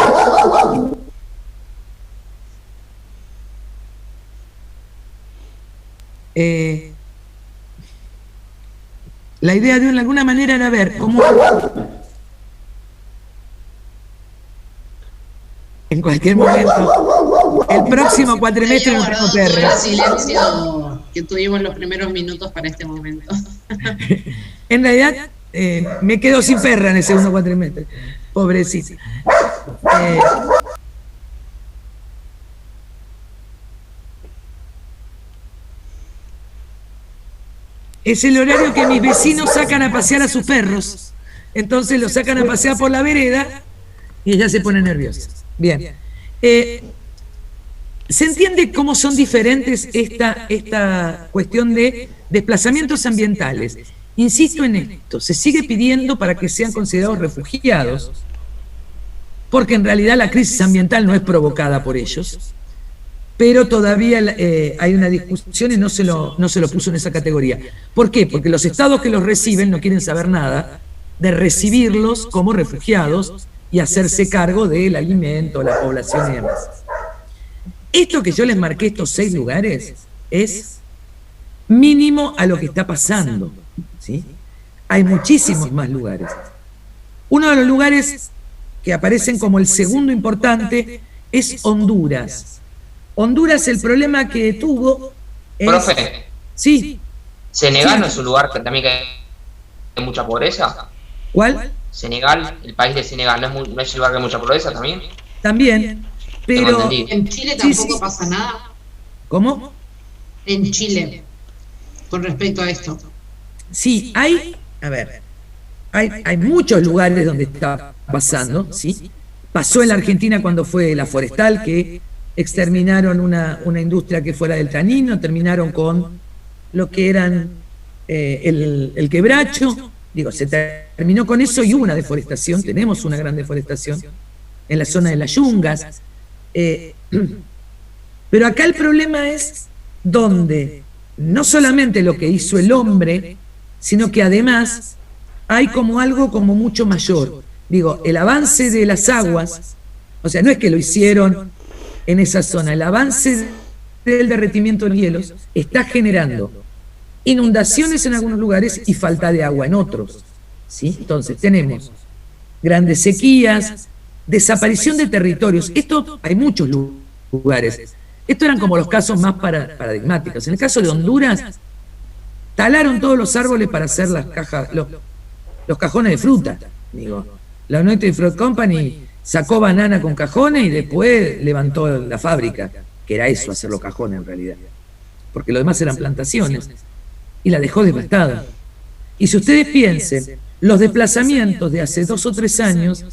la idea de alguna manera era ver cómo en cualquier momento el próximo cuatrimestre no tengo perro. El silencio que tuvimos los primeros minutos para este momento. En realidad me quedo sin perra en el segundo cuatrimestre, pobrecita. Es el horario que mis vecinos sacan a pasear a sus perros. Entonces los sacan a pasear por la vereda y ella se pone nerviosa. Bien. ¿Se entiende cómo son diferentes esta cuestión de desplazamientos ambientales? Insisto en esto, se sigue pidiendo para que sean considerados refugiados, porque en realidad la crisis ambiental no es provocada por ellos, pero todavía hay una discusión y no se lo puso en esa categoría. ¿Por qué? Porque los estados que los reciben no quieren saber nada de recibirlos como refugiados y hacerse cargo del alimento, la población y demás. Esto que yo les marqué, estos 6 lugares, es mínimo a lo que está pasando, ¿sí? Hay muchísimos más lugares. Uno de los lugares que aparecen como el segundo importante es Honduras. Honduras, el problema que tuvo es... Profe. Sí. ¿Senegal no es un lugar que también hay mucha pobreza? ¿Cuál? Senegal, el país de Senegal, ¿no es el lugar de mucha pobreza también? También, pero... En Chile tampoco pasa nada. ¿Cómo? En Chile, con respecto a esto. Sí, hay muchos lugares donde está pasando, ¿sí? Pasó en la Argentina cuando fue la forestal, que exterminaron una industria que fuera del tanino, terminaron con lo que eran el quebracho, se terminó con eso y hubo una deforestación, tenemos una gran deforestación en la zona de las yungas, pero acá el problema es donde no solamente lo que hizo el hombre, sino que además hay como algo como mucho mayor. El avance de las aguas, o sea, no es que lo hicieron en esa zona, el avance del derretimiento de los hielos está generando inundaciones en algunos lugares y falta de agua en otros, ¿sí? Entonces tenemos grandes sequías, desaparición de territorios. Esto hay muchos lugares. Estos eran como los casos más paradigmáticos. En el caso de Honduras, talaron todos los árboles para hacer las cajas, los cajones de fruta. La United Fruit Company sacó banana con cajones y después levantó la fábrica, que era eso, hacer los cajones en realidad, porque lo demás eran plantaciones, y la dejó devastada. Y si ustedes piensen, los desplazamientos de hace 2 o 3 años,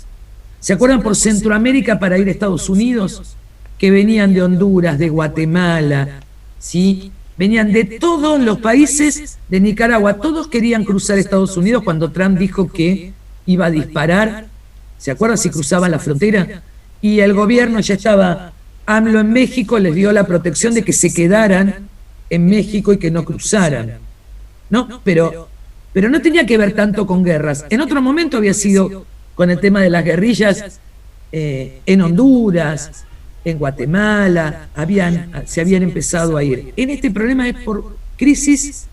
¿se acuerdan por Centroamérica para ir a Estados Unidos? Que venían de Honduras, de Guatemala, ¿sí? Venían de todos los países, de Nicaragua, todos querían cruzar Estados Unidos cuando Trump dijo que iba a disparar, ¿se acuerdan si cruzaban la frontera? Y el gobierno ya estaba, AMLO en México les dio la protección de que se quedaran en México y que no cruzaran, ¿no? Pero no tenía que ver tanto con guerras. En otro momento había sido con el tema de las guerrillas en Honduras, en Guatemala, se habían empezado a ir. En este problema es por crisis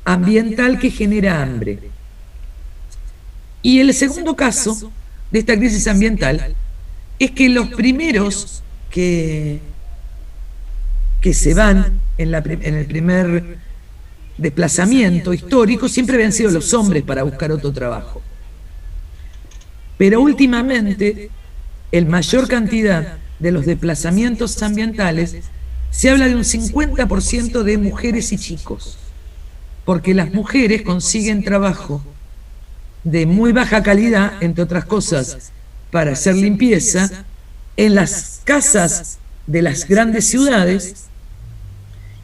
ambiental que genera hambre. Y el segundo caso de esta crisis ambiental es que los primeros que se van en el primer desplazamiento histórico siempre habían sido los hombres para buscar otro trabajo. Pero últimamente, en mayor cantidad de los desplazamientos ambientales, se habla de un 50% de mujeres y chicos, porque las mujeres consiguen trabajo de muy baja calidad, entre otras cosas, para hacer limpieza en las casas de las grandes ciudades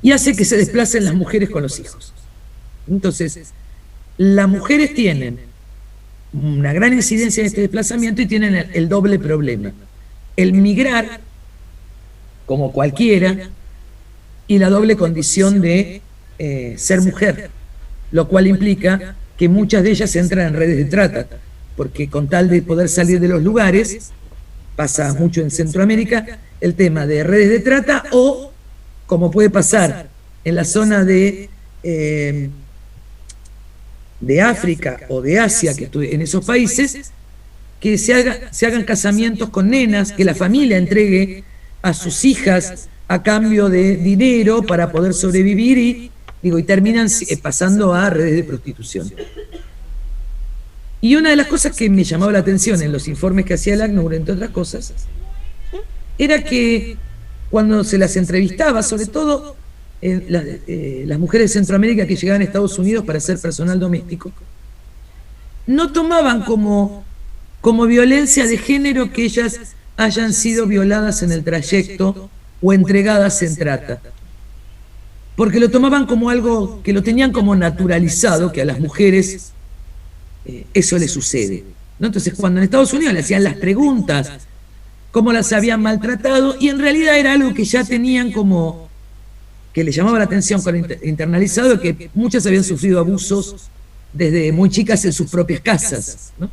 y hace que se desplacen las mujeres con los hijos. Entonces, las mujeres tienen una gran incidencia en este desplazamiento y tienen el doble problema: el migrar, como cualquiera, y la doble condición de ser mujer, lo cual implica que muchas de ellas entran en redes de trata, porque con tal de poder salir de los lugares, pasa mucho en Centroamérica, el tema de redes de trata, o como puede pasar en la zona de África o de Asia, que estoy en esos países, que se hagan casamientos con nenas, que la familia entregue a sus hijas a cambio de dinero para poder sobrevivir y terminan pasando a redes de prostitución. Y una de las cosas que me llamaba la atención en los informes que hacía el ACNUR, entre otras cosas, era que cuando se las entrevistaba, sobre todo las mujeres de Centroamérica que llegaban a Estados Unidos para ser personal doméstico, no tomaban como violencia de género que ellas hayan sido violadas en el trayecto o entregadas en trata, porque lo tomaban como algo que lo tenían como naturalizado, que a las mujeres eso les sucede, ¿no? Entonces, cuando en Estados Unidos le hacían las preguntas, cómo las habían maltratado, y en realidad era algo que ya tenían como, que les llamaba la atención con internalizado, que muchas habían sufrido abusos desde muy chicas en sus propias casas, ¿no?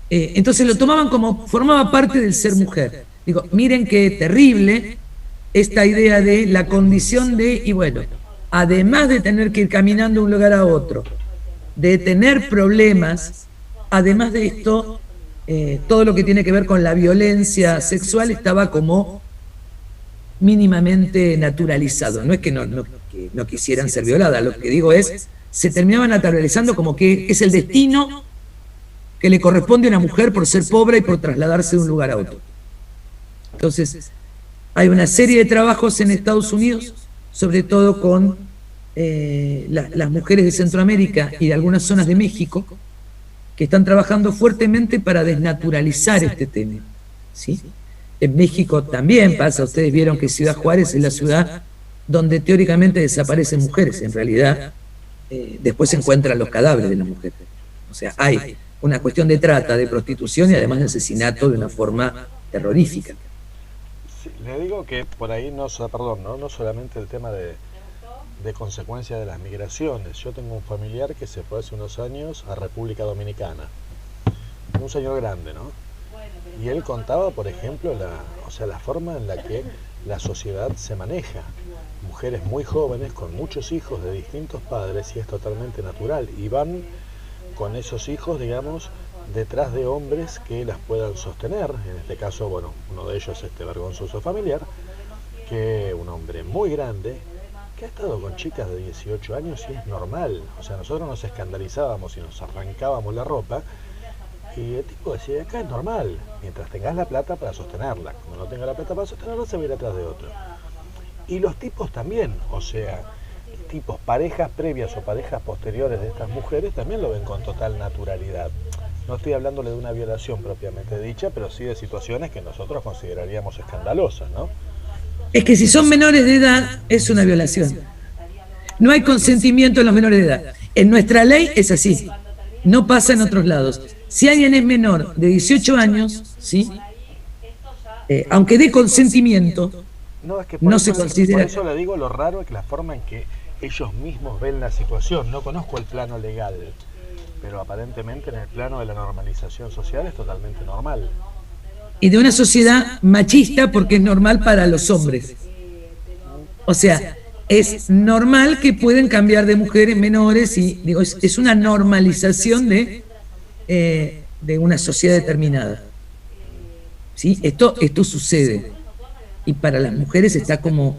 Entonces lo tomaban como, formaba parte del ser mujer. Miren qué terrible esta idea de la condición de, y bueno, además de tener que ir caminando de un lugar a otro, de tener problemas, además de esto, todo lo que tiene que ver con la violencia sexual estaba como mínimamente naturalizado. No es que no quisieran ser violadas, lo que digo es, se terminaban naturalizando como que es el destino que le corresponde a una mujer por ser pobre y por trasladarse de un lugar a otro. Entonces, hay una serie de trabajos en Estados Unidos, sobre todo con las mujeres de Centroamérica y de algunas zonas de México, que están trabajando fuertemente para desnaturalizar este tema, ¿sí? En México también pasa, ustedes vieron que Ciudad Juárez es la ciudad donde teóricamente desaparecen mujeres, en realidad después se encuentran los cadáveres de las mujeres. O sea, hay una cuestión de trata, de prostitución y además de asesinato de una forma terrorífica. Sí, le digo que por ahí no solamente el tema de consecuencia de las migraciones. Yo tengo un familiar que se fue hace unos años a República Dominicana, un señor grande, ¿no? Y él contaba, por ejemplo, la forma en la que la sociedad se maneja. Mujeres muy jóvenes con muchos hijos de distintos padres, y es totalmente natural, y van con esos hijos, digamos, detrás de hombres que las puedan sostener. En este caso, bueno, uno de ellos, este vergonzoso familiar, que un hombre muy grande, que ha estado con chicas de 18 años y es normal. O sea, nosotros nos escandalizábamos y nos arrancábamos la ropa, y el tipo decía, acá es normal, mientras tengas la plata para sostenerla. Cuando no tenga la plata para sostenerla, se va a ir atrás de otro. Y los tipos también, o sea, tipos, parejas previas o parejas posteriores de estas mujeres también lo ven con total naturalidad. No estoy hablándole de una violación propiamente dicha, pero sí de situaciones que nosotros consideraríamos escandalosas, ¿no? Es que si son menores de edad, es una violación. No hay consentimiento en los menores de edad. En nuestra ley es así. No pasa en otros lados. Si alguien es menor de 18 años, ¿sí? Aunque dé consentimiento, no se considera. Por eso le digo lo raro es que la forma en que ellos mismos ven la situación. No conozco el plano legal, pero aparentemente en el plano de la normalización social es totalmente normal. Y de una sociedad machista, porque es normal para los hombres. O sea, es normal que pueden cambiar de mujeres menores y digo, es una normalización de una sociedad determinada. ¿Sí? Esto sucede. Y para las mujeres está como,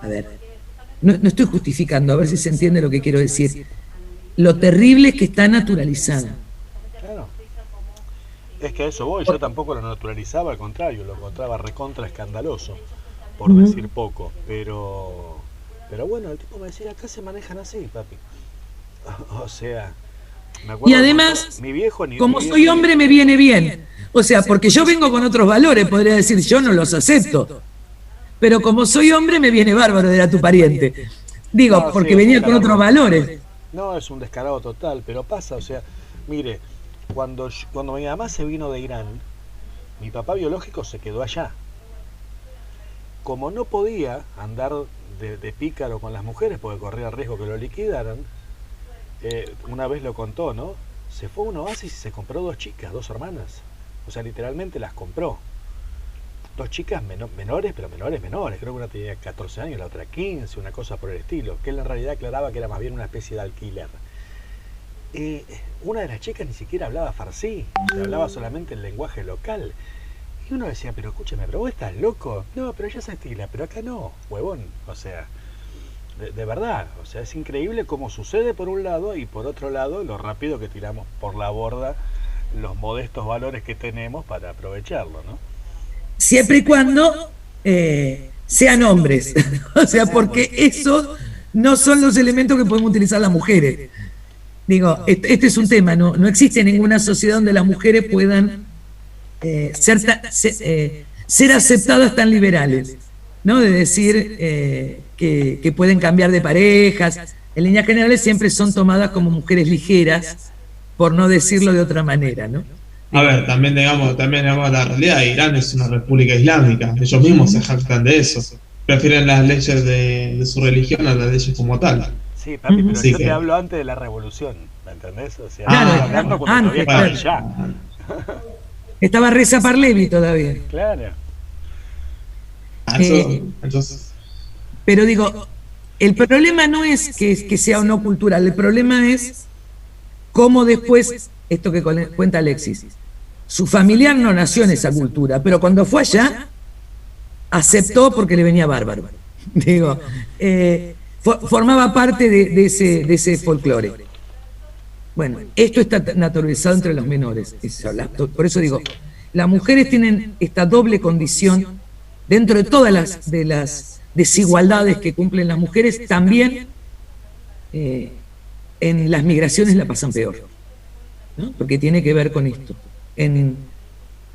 a ver, no estoy justificando, a ver si se entiende lo que quiero decir. Lo terrible es que está naturalizado. Claro. Es que a eso voy, yo tampoco lo naturalizaba, al contrario, lo encontraba recontra escandaloso, por decir poco. Pero bueno, el tipo me decía, acá se manejan así, papi. O sea, me acuerdo. Y además, mi viejo, como soy hombre me viene bien. O sea, porque yo vengo con otros valores, podría decir, yo no los acepto. Pero como soy hombre me viene bárbaro, era tu pariente. Digo, no, porque sí, venía con otros valores. No, es un descarado total, pero pasa, o sea, mire, cuando mi mamá se vino de Irán, mi papá biológico se quedó allá. Como no podía andar de pícaro con las mujeres porque corría el riesgo que lo liquidaran, una vez lo contó, ¿no? Se fue a un oasis y se compró 2 chicas, 2 hermanas. O sea, literalmente las compró. 2 chicas menores, pero menores. Creo que una tenía 14 años, la otra 15, una cosa por el estilo. Que él en realidad aclaraba que era más bien una especie de alquiler. Una de las chicas ni siquiera hablaba farsi, hablaba solamente el lenguaje local. Y uno decía, pero escúchame, ¿pero vos estás loco? No, pero ella se estila, pero acá no, huevón. O sea, de verdad, o sea, es increíble cómo sucede por un lado y por otro lado lo rápido que tiramos por la borda los modestos valores que tenemos para aprovecharlo, ¿no? Siempre y cuando sean hombres. O sea, porque eso no son los elementos que podemos utilizar las mujeres. Digo, este es un tema, no existe ninguna sociedad donde las mujeres puedan ser aceptadas tan liberales, ¿no? De decir que pueden cambiar de parejas. En líneas generales siempre son tomadas como mujeres ligeras, por no decirlo de otra manera, ¿no? A ver, también digamos la realidad, Irán es una república islámica, ellos mismos se jactan de eso, prefieren las leyes de su religión a las leyes como tal. Sí, papi, pero yo te hablo antes de la revolución, ¿me entendés? O sea, claro, antes, claro. Estaba Reza Parlevi todavía. Claro. Entonces. Pero digo, el problema no es que sea o no cultural, el problema es cómo después, esto que cuenta Alexis, su familiar no nació en esa cultura, pero cuando fue allá, aceptó porque le venía bárbaro. Digo, formaba parte de ese folclore. Bueno, esto está naturalizado entre los menores. Por eso digo, las mujeres tienen esta doble condición dentro de todas las desigualdades que cumplen las mujeres, también en las migraciones la pasan peor, ¿no? Porque tiene que ver con esto. En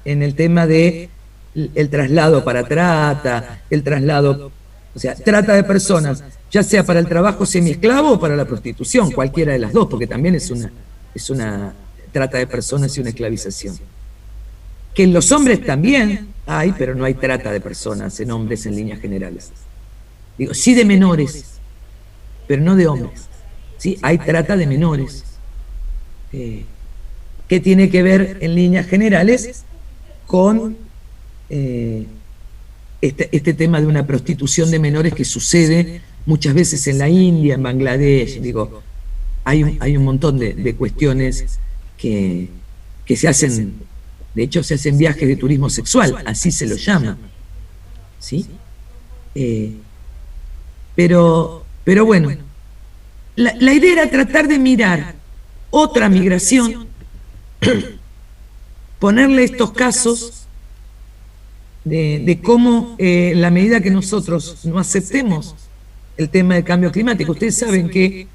el tema de el traslado para trata, el traslado, o sea, trata de personas, ya sea para el trabajo semiesclavo o para la prostitución, cualquiera de las dos, porque también es una trata de personas y una esclavización. Que en los hombres también hay, pero no hay trata de personas en hombres en líneas generales. Digo, sí de menores, pero no de hombres. Sí, hay trata de menores. Que tiene que ver en líneas generales con este tema de una prostitución de menores que sucede muchas veces en la India, en Bangladesh. Digo, hay un montón de cuestiones que se hacen, de hecho se hacen viajes de turismo sexual, así se lo llama, ¿sí? Pero bueno, la idea era tratar de mirar otra migración, ponerle estos casos de cómo en la medida que nosotros no aceptemos el tema del cambio climático, ustedes saben que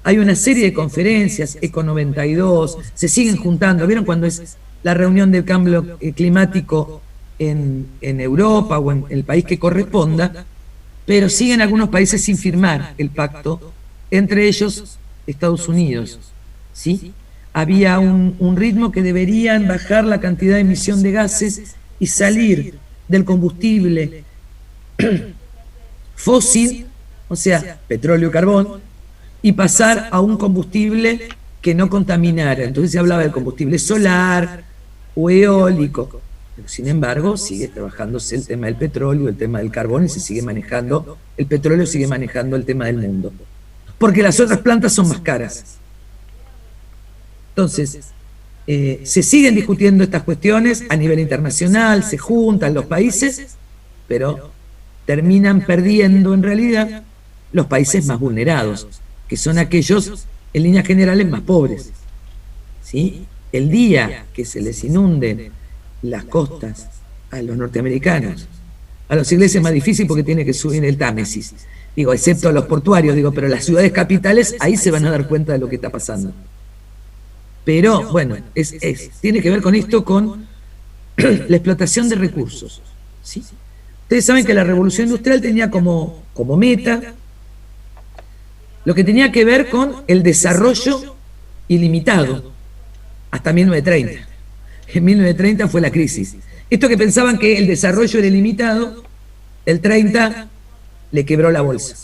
hay una serie de conferencias, Eco 92, se siguen juntando, ¿vieron cuando es la reunión del cambio climático en Europa o en el país que corresponda? Pero siguen algunos países sin firmar el pacto, entre ellos Estados Unidos, ¿sí? Había un ritmo que deberían bajar la cantidad de emisión de gases y salir del combustible fósil, o sea, petróleo y carbón, y pasar a un combustible que no contaminara. Entonces se hablaba del combustible solar o eólico. Pero sin embargo, sigue trabajándose el tema del petróleo, el tema del carbón, y se sigue manejando, el petróleo sigue manejando el tema del mundo. Porque las otras plantas son más caras. Entonces, se siguen discutiendo estas cuestiones a nivel internacional, se juntan los países, pero terminan perdiendo en realidad los países más vulnerados, que son aquellos, en líneas generales, más pobres, ¿sí? El día que se les inunden las costas a los norteamericanos, a los ingleses es más difícil porque tiene que subir el Támesis, digo, excepto a los portuarios, digo, pero las ciudades capitales, ahí se van a dar cuenta de lo que está pasando. Pero, bueno, tiene que ver con esto, con la explotación de recursos, ¿sí? Ustedes saben que la revolución industrial tenía como meta lo que tenía que ver con el desarrollo ilimitado hasta 1930. En 1930 fue la crisis. Estos que pensaban que el desarrollo era ilimitado, el 30 le quebró la bolsa.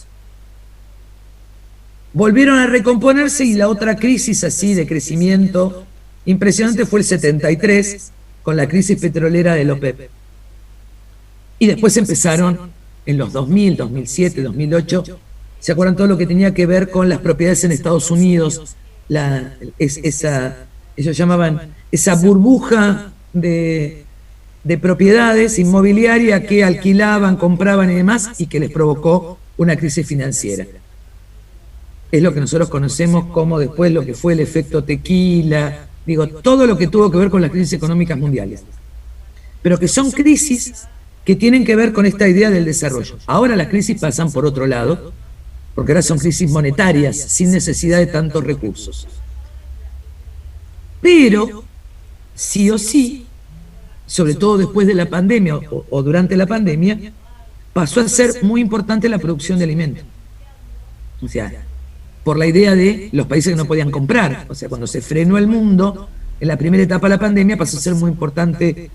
Volvieron a recomponerse y la otra crisis así de crecimiento impresionante fue el 73 con la crisis petrolera de OPEP. Y después empezaron en los 2000, 2007, 2008, ¿se acuerdan todo lo que tenía que ver con las propiedades en Estados Unidos? Ellos llamaban esa burbuja de propiedades inmobiliarias que alquilaban, compraban y demás, y que les provocó una crisis financiera. Es lo que nosotros conocemos como después lo que fue el efecto tequila, digo, todo lo que tuvo que ver con las crisis económicas mundiales. Pero que son crisis que tienen que ver con esta idea del desarrollo. Ahora las crisis pasan por otro lado, porque ahora son crisis monetarias, sin necesidad de tantos recursos. Pero, sí o sí, sobre todo después de la pandemia o durante la pandemia, pasó a ser muy importante la producción de alimentos. O sea, por la idea de los países que no podían comprar. O sea, cuando se frenó el mundo, en la primera etapa de la pandemia pasó a ser muy importante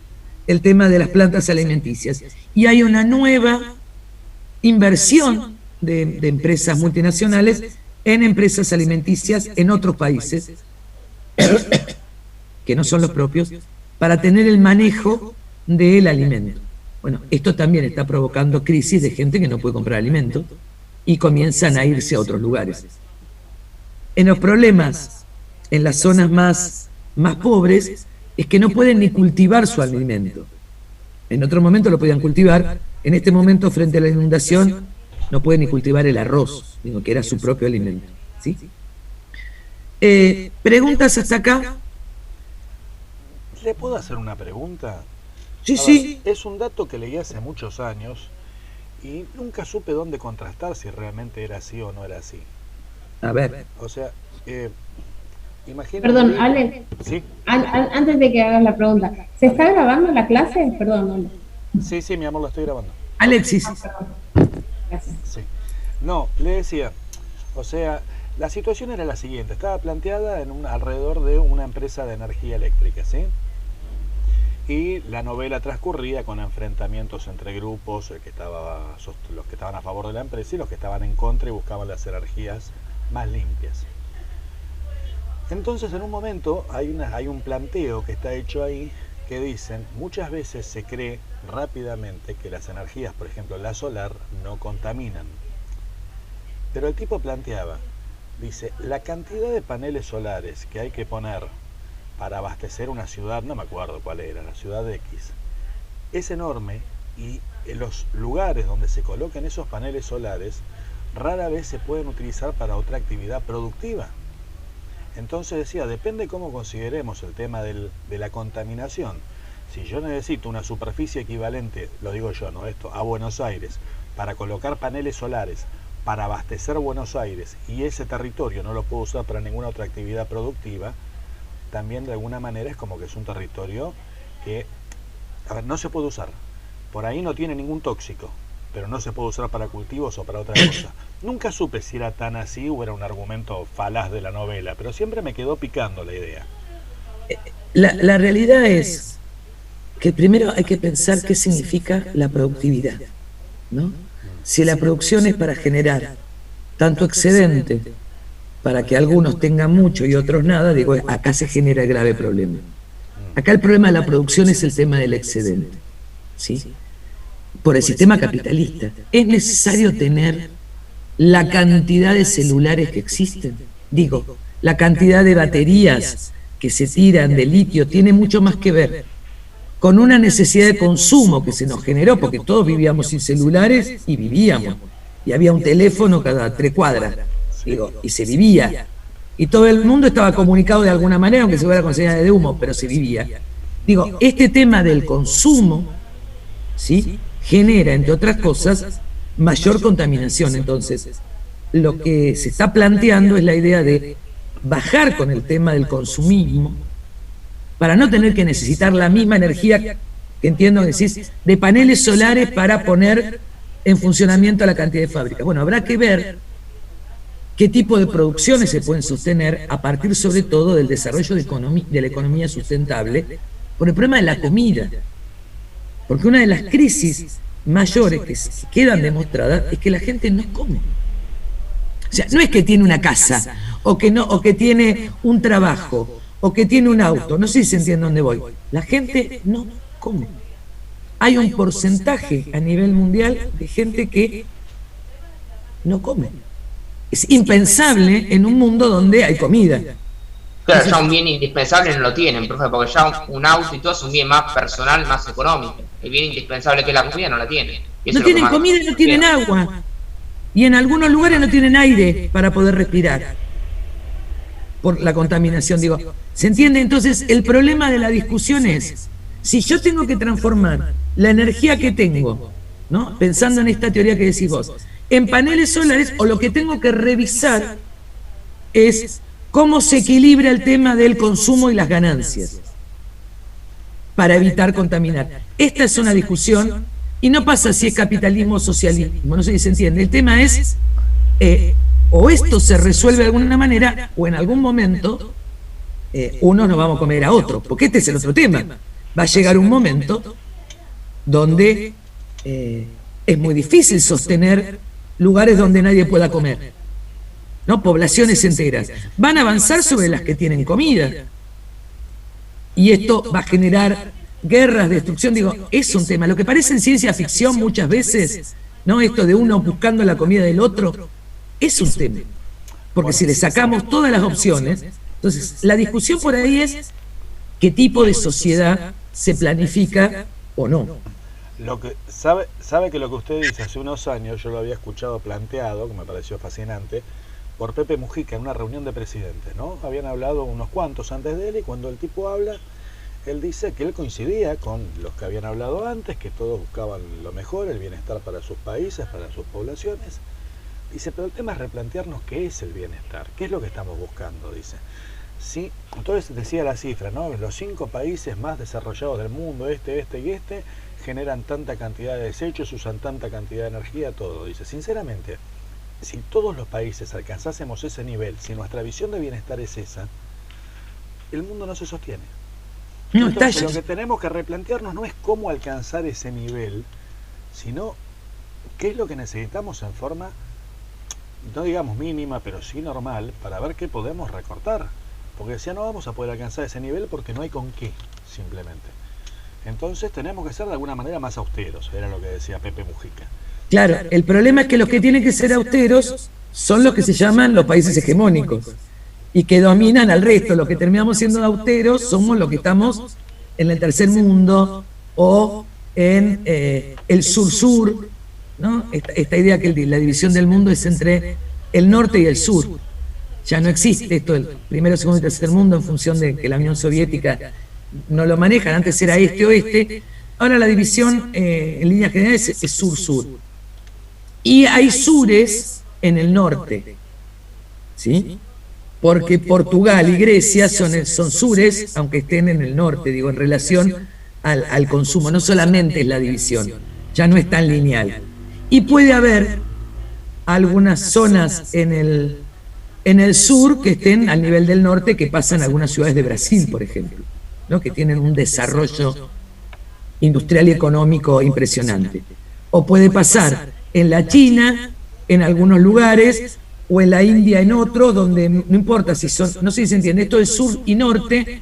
el tema de las plantas alimenticias. Y hay una nueva inversión de empresas multinacionales en empresas alimenticias en otros países, que no son los propios, para tener el manejo del alimento. Bueno, esto también está provocando crisis de gente que no puede comprar alimentos y comienzan a irse a otros lugares. En los problemas, en las zonas más pobres, es que no pueden ni cultivar su alimento. En otro momento lo podían cultivar, en este momento frente a la inundación no pueden ni cultivar el arroz, digo, que era su propio alimento, ¿sí? ¿Preguntas hasta acá? ¿Le puedo hacer una pregunta? Sí, A ver, sí. es un dato que leí hace muchos años y nunca supe dónde contrastar si realmente era así o no era así. A ver. O sea, imagínate... Perdón, Alex, ¿Sí? antes de que hagas la pregunta, ¿se está grabando la clase? Perdón, Sí, sí, mi amor, lo estoy grabando. Alexis. Gracias. Sí. No, le decía, o sea, la situación era la siguiente, estaba planteada en alrededor de una empresa de energía eléctrica, ¿sí? Y la novela transcurría con enfrentamientos entre grupos, los que estaban a favor de la empresa y los que estaban en contra y buscaban las energías más limpias. Entonces, en un momento hay un planteo que está hecho ahí que dicen, muchas veces se cree rápidamente que las energías, por ejemplo la solar, no contaminan. Pero el tipo planteaba, dice, la cantidad de paneles solares que hay que poner para abastecer una ciudad, no me acuerdo cuál era, la ciudad X, es enorme y los lugares donde se colocan esos paneles solares rara vez se pueden utilizar para otra actividad productiva. Entonces decía, depende cómo consideremos el tema de la contaminación. Si yo necesito una superficie equivalente, lo digo yo, ¿no? Esto, a Buenos Aires, para colocar paneles solares, para abastecer Buenos Aires, y ese territorio no lo puedo usar para ninguna otra actividad productiva, también de alguna manera es como que es un territorio que, a ver, no se puede usar. Por ahí no tiene ningún tóxico, pero no se puede usar para cultivos o para otra cosa. Nunca supe si era tan así o era un argumento falaz de la novela, pero siempre me quedó picando la idea. La realidad es que primero hay que pensar qué significa la productividad, ¿no? Si la producción es para generar tanto excedente, para que algunos tengan mucho y otros nada, digo, acá se genera el grave problema. Acá el problema de la producción es el tema del excedente, ¿sí? Por el sistema capitalista. ¿Es necesario tener la cantidad de celulares que existen? Digo, la cantidad de baterías que se tiran de litio tiene mucho más que ver con una necesidad de consumo que se nos generó, porque todos vivíamos sin celulares y vivíamos. Y había un teléfono cada 3 cuadras, digo, y se vivía. Y todo el mundo estaba comunicado de alguna manera, aunque se fuera con señales de humo, pero se vivía. Digo, este tema del consumo, ¿sí?, genera, entre otras cosas, mayor contaminación. Entonces, lo que se está planteando es la idea de bajar con el tema del consumismo para no tener que necesitar la misma energía, que entiendo que decís, de paneles solares para poner en funcionamiento la cantidad de fábricas. Bueno, habrá que ver qué tipo de producciones se pueden sostener a partir sobre todo del desarrollo de la economía sustentable por el problema de la comida. Porque una de las crisis mayores que quedan demostradas es que la gente no come. O sea, no es que tiene una casa, o que tiene un trabajo, o que tiene un auto, no sé si se entiende dónde voy. La gente no come. Hay un porcentaje a nivel mundial de gente que no come. Es impensable en un mundo donde hay comida. Claro, ya un bien indispensable no lo tienen, profe, porque ya un auto y todo es un bien más personal, más económico. El bien indispensable que es la comida no la tienen. No tienen comida y no tienen agua. Y en algunos lugares no tienen aire para poder respirar por la contaminación. Digo, ¿se entiende? Entonces, el problema de la discusión es, si yo tengo que transformar la energía que tengo, ¿no?, pensando en esta teoría que decís vos, en paneles solares, o lo que tengo que revisar es cómo se equilibra el tema del consumo y las ganancias para evitar contaminar. Esta es una discusión, y no pasa si es capitalismo o socialismo, no sé si se entiende. El tema es, o esto se resuelve de alguna manera, o en algún momento uno nos vamos a comer a otro, porque este es el otro tema. Va a llegar un momento donde es muy difícil sostener lugares donde nadie pueda comer, ¿no? Poblaciones enteras van a avanzar sobre las que tienen comida, y esto va a generar guerras, destrucción. Digo, es un tema. Lo que parece en ciencia ficción muchas veces, ¿no?, esto de uno buscando la comida del otro, es un tema, porque si le sacamos todas las opciones, entonces la discusión por ahí es qué tipo de sociedad se planifica o no. Lo que sabe que lo que usted dice hace unos años yo lo había escuchado planteado, que me pareció fascinante, por Pepe Mujica en una reunión de presidentes, ¿no? Habían hablado unos cuantos antes de él y cuando el tipo habla, él dice que él coincidía con los que habían hablado antes, que todos buscaban lo mejor, el bienestar para sus países, para sus poblaciones. Dice, pero el tema es replantearnos qué es el bienestar, qué es lo que estamos buscando, dice. Sí, entonces decía la cifra, ¿no? Los 5 países más desarrollados del mundo, este y este, generan tanta cantidad de desechos, usan tanta cantidad de energía, todo. Dice, sinceramente, si todos los países alcanzásemos ese nivel, si nuestra visión de bienestar es esa, el mundo no se sostiene. No, entonces, lo que tenemos que replantearnos no es cómo alcanzar ese nivel, sino qué es lo que necesitamos en forma, no digamos mínima, pero sí normal, para ver qué podemos recortar. Porque decía, no vamos a poder alcanzar ese nivel porque no hay con qué, simplemente. Entonces tenemos que ser de alguna manera más austeros, era lo que decía Pepe Mujica. Claro, el problema es que los que tienen que ser austeros son los que se llaman los países hegemónicos y que dominan al resto. Los que terminamos siendo austeros somos los que estamos en el tercer mundo o en el sur-sur, ¿no? Esta idea que la división del mundo es entre el norte y el sur. Ya no existe esto del primero, segundo y tercer mundo en función de que la Unión Soviética no lo manejan. Antes era este-oeste. Ahora la división en líneas generales es sur-sur. Y hay sures en el norte, ¿sí? Porque Portugal y Grecia son sures, aunque estén en el norte, digo, en relación al consumo. No solamente es la división, ya no es tan lineal. Y puede haber algunas zonas en el sur que estén al nivel del norte, que pasan algunas ciudades de Brasil, por ejemplo, ¿no? Que tienen un desarrollo industrial y económico impresionante. O puede pasar en la China, en algunos lugares, o en la India en otros, donde no importa si son, no sé si se entiende, esto de sur y norte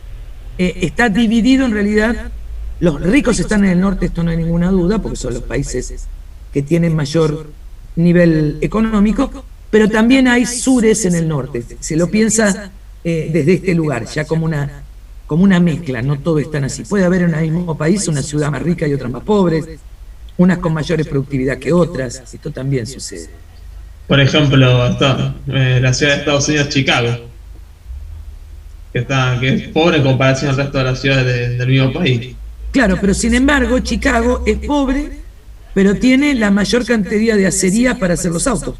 está dividido en realidad. Los ricos están en el norte, esto no hay ninguna duda, porque son los países que tienen mayor nivel económico, pero también hay sures en el norte. Se lo piensa desde este lugar, ya como una mezcla, no todos están así. Puede haber en el mismo país una ciudad más rica y otras más pobres, unas con mayores productividad que otras. Esto también sucede. Por ejemplo, la ciudad de Estados Unidos, Chicago, que es pobre en comparación al resto de las ciudades del mismo país. Claro, pero sin embargo, Chicago es pobre, pero tiene la mayor cantidad de acerías para hacer los autos.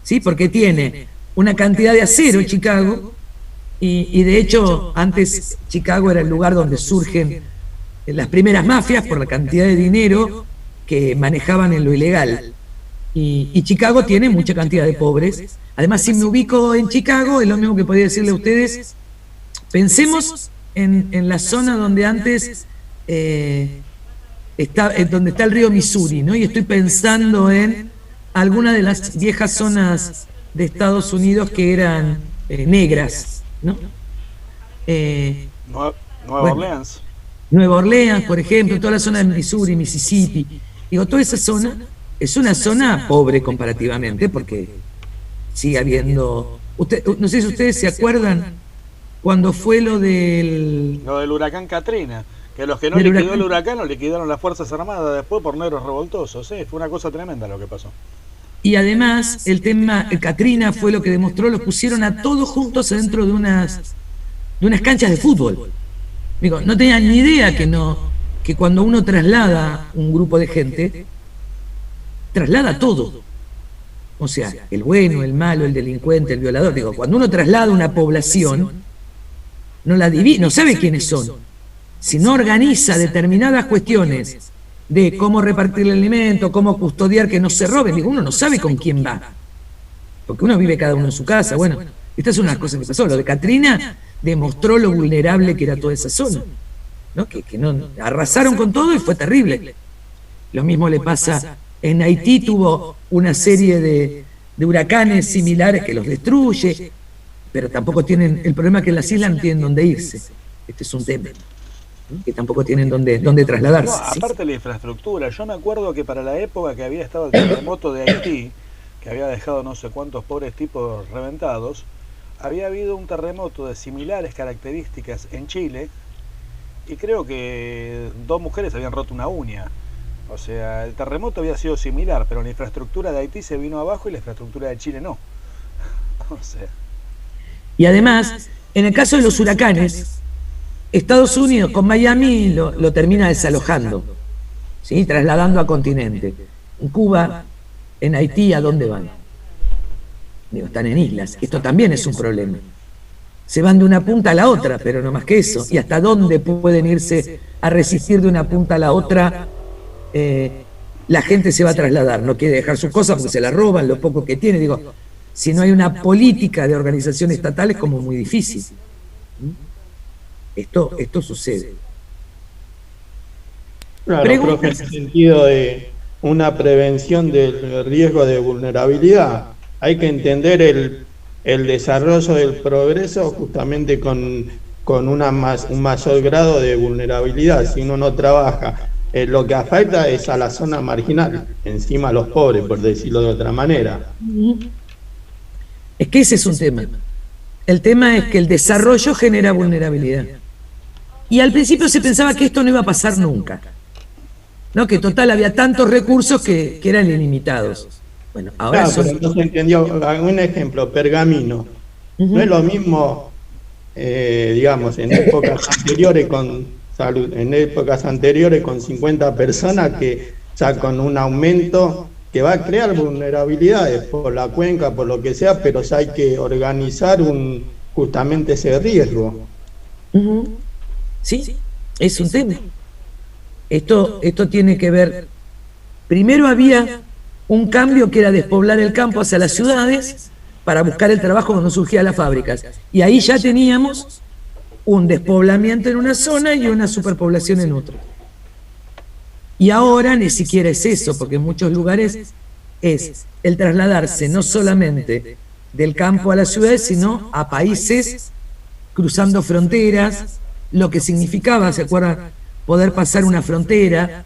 ¿Sí? Porque tiene una cantidad de acero, Chicago, y de hecho, antes Chicago era el lugar donde surgen las primeras mafias por la cantidad de dinero que manejaban en lo ilegal. Y Chicago tiene mucha cantidad de pobres. Además, si me ubico en Chicago, es lo mismo que podría decirle a ustedes. Pensemos en la zona donde antes donde está el río Missouri, ¿no? Y estoy pensando en algunas de las viejas zonas de Estados Unidos que eran negras, ¿no? Nueva Orleans. Nueva Orleans, por ejemplo, toda la zona de Missouri, Mississippi. Digo, toda esa zona es una zona pobre comparativamente, porque sigue habiendo... no sé si ustedes se acuerdan cuando fue lo del huracán Katrina, que los que no liquidó el huracán lo liquidaron las Fuerzas Armadas después por negros revoltosos. Fue una cosa tremenda lo que pasó. Y además, el tema Katrina fue lo que demostró, los pusieron a todos juntos adentro de unas canchas de fútbol. Digo, no tenían ni idea que cuando uno traslada un grupo de gente, traslada todo. O sea, el bueno, el malo, el delincuente, el violador. Digo, cuando uno traslada una población, no sabe quiénes son. Si no organiza determinadas cuestiones de cómo repartir el alimento, cómo custodiar que no se roben, digo, uno no sabe con quién va. Porque uno vive cada uno en su casa. Bueno, esta es una cosa que pasó. Lo de Katrina demostró lo vulnerable que era toda esa zona, ¿no? Que arrasaron con todo y fue terrible. Lo mismo le pasa en Haití, tuvo una serie de huracanes similares que los destruye, pero tampoco tienen, el problema es que las islas no tienen dónde irse. Este es un tema, ¿no? Que tampoco tienen dónde trasladarse. No, aparte de la infraestructura, yo me acuerdo que para la época que había estado el terremoto de Haití, que había dejado no sé cuántos pobres tipos reventados, había habido un terremoto de similares características en Chile, y creo que 2 mujeres habían roto una uña. O sea, el terremoto había sido similar, pero la infraestructura de Haití se vino abajo y la infraestructura de Chile no. O sea, Y además, en el caso de los huracanes, Estados Unidos con Miami lo termina desalojando, ¿sí? Trasladando a continente. En Cuba, en Haití, ¿a dónde van? Digo, están en islas. Esto también es un problema. Se van de una punta a la otra, pero no más que eso. ¿Y hasta dónde pueden irse a resistir de una punta a la otra? La gente se va a trasladar, no quiere dejar sus cosas porque se las roban, lo poco que tiene. Digo, si no hay una política de organización estatal es como muy difícil. Esto sucede. Claro, profe, en el sentido de una prevención del riesgo de vulnerabilidad, hay que entender el desarrollo del progreso justamente con un mayor grado de vulnerabilidad. Si uno no trabaja, lo que afecta es a la zona marginal, encima a los pobres, por decirlo de otra manera. Es que ese es un tema. El tema es que el desarrollo genera vulnerabilidad. Y al principio se pensaba que esto no iba a pasar nunca, ¿no? Que total había tantos recursos que eran ilimitados. Bueno, ahora claro, pero no se entendió. Un ejemplo, Pergamino. No es lo mismo, digamos, en épocas anteriores con 50 personas que ya con un aumento que va a crear vulnerabilidades por la cuenca, por lo que sea, pero ya hay que organizar justamente ese riesgo. Sí, es un tema. Esto tiene que ver. Primero había un cambio que era despoblar el campo hacia las ciudades para buscar el trabajo cuando surgían las fábricas. Y ahí ya teníamos un despoblamiento en una zona y una superpoblación en otra. Y ahora ni siquiera es eso, porque en muchos lugares es el trasladarse no solamente del campo a las ciudades, sino a países cruzando fronteras, lo que significaba, ¿se acuerdan? Poder pasar una frontera,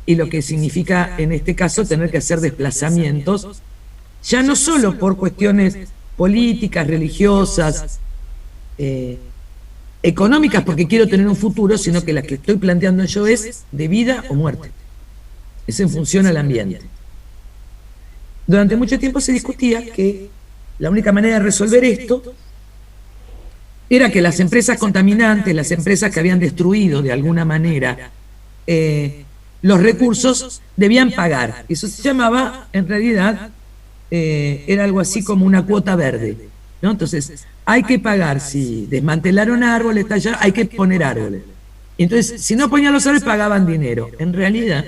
y lo que significa en este caso tener que hacer desplazamientos, ya no solo por cuestiones políticas, religiosas, económicas, porque quiero tener un futuro, sino que la que estoy planteando yo es de vida o muerte. Es en función al ambiente. Durante mucho tiempo se discutía que la única manera de resolver esto era que las empresas contaminantes, las empresas que habían destruido de alguna manera los recursos, debían pagar. Eso se llamaba, en realidad, era algo así como una cuota verde, ¿no? Entonces, hay que pagar, si desmantelaron árboles, hay que poner árboles. Entonces, si no ponían los árboles, pagaban dinero. En realidad,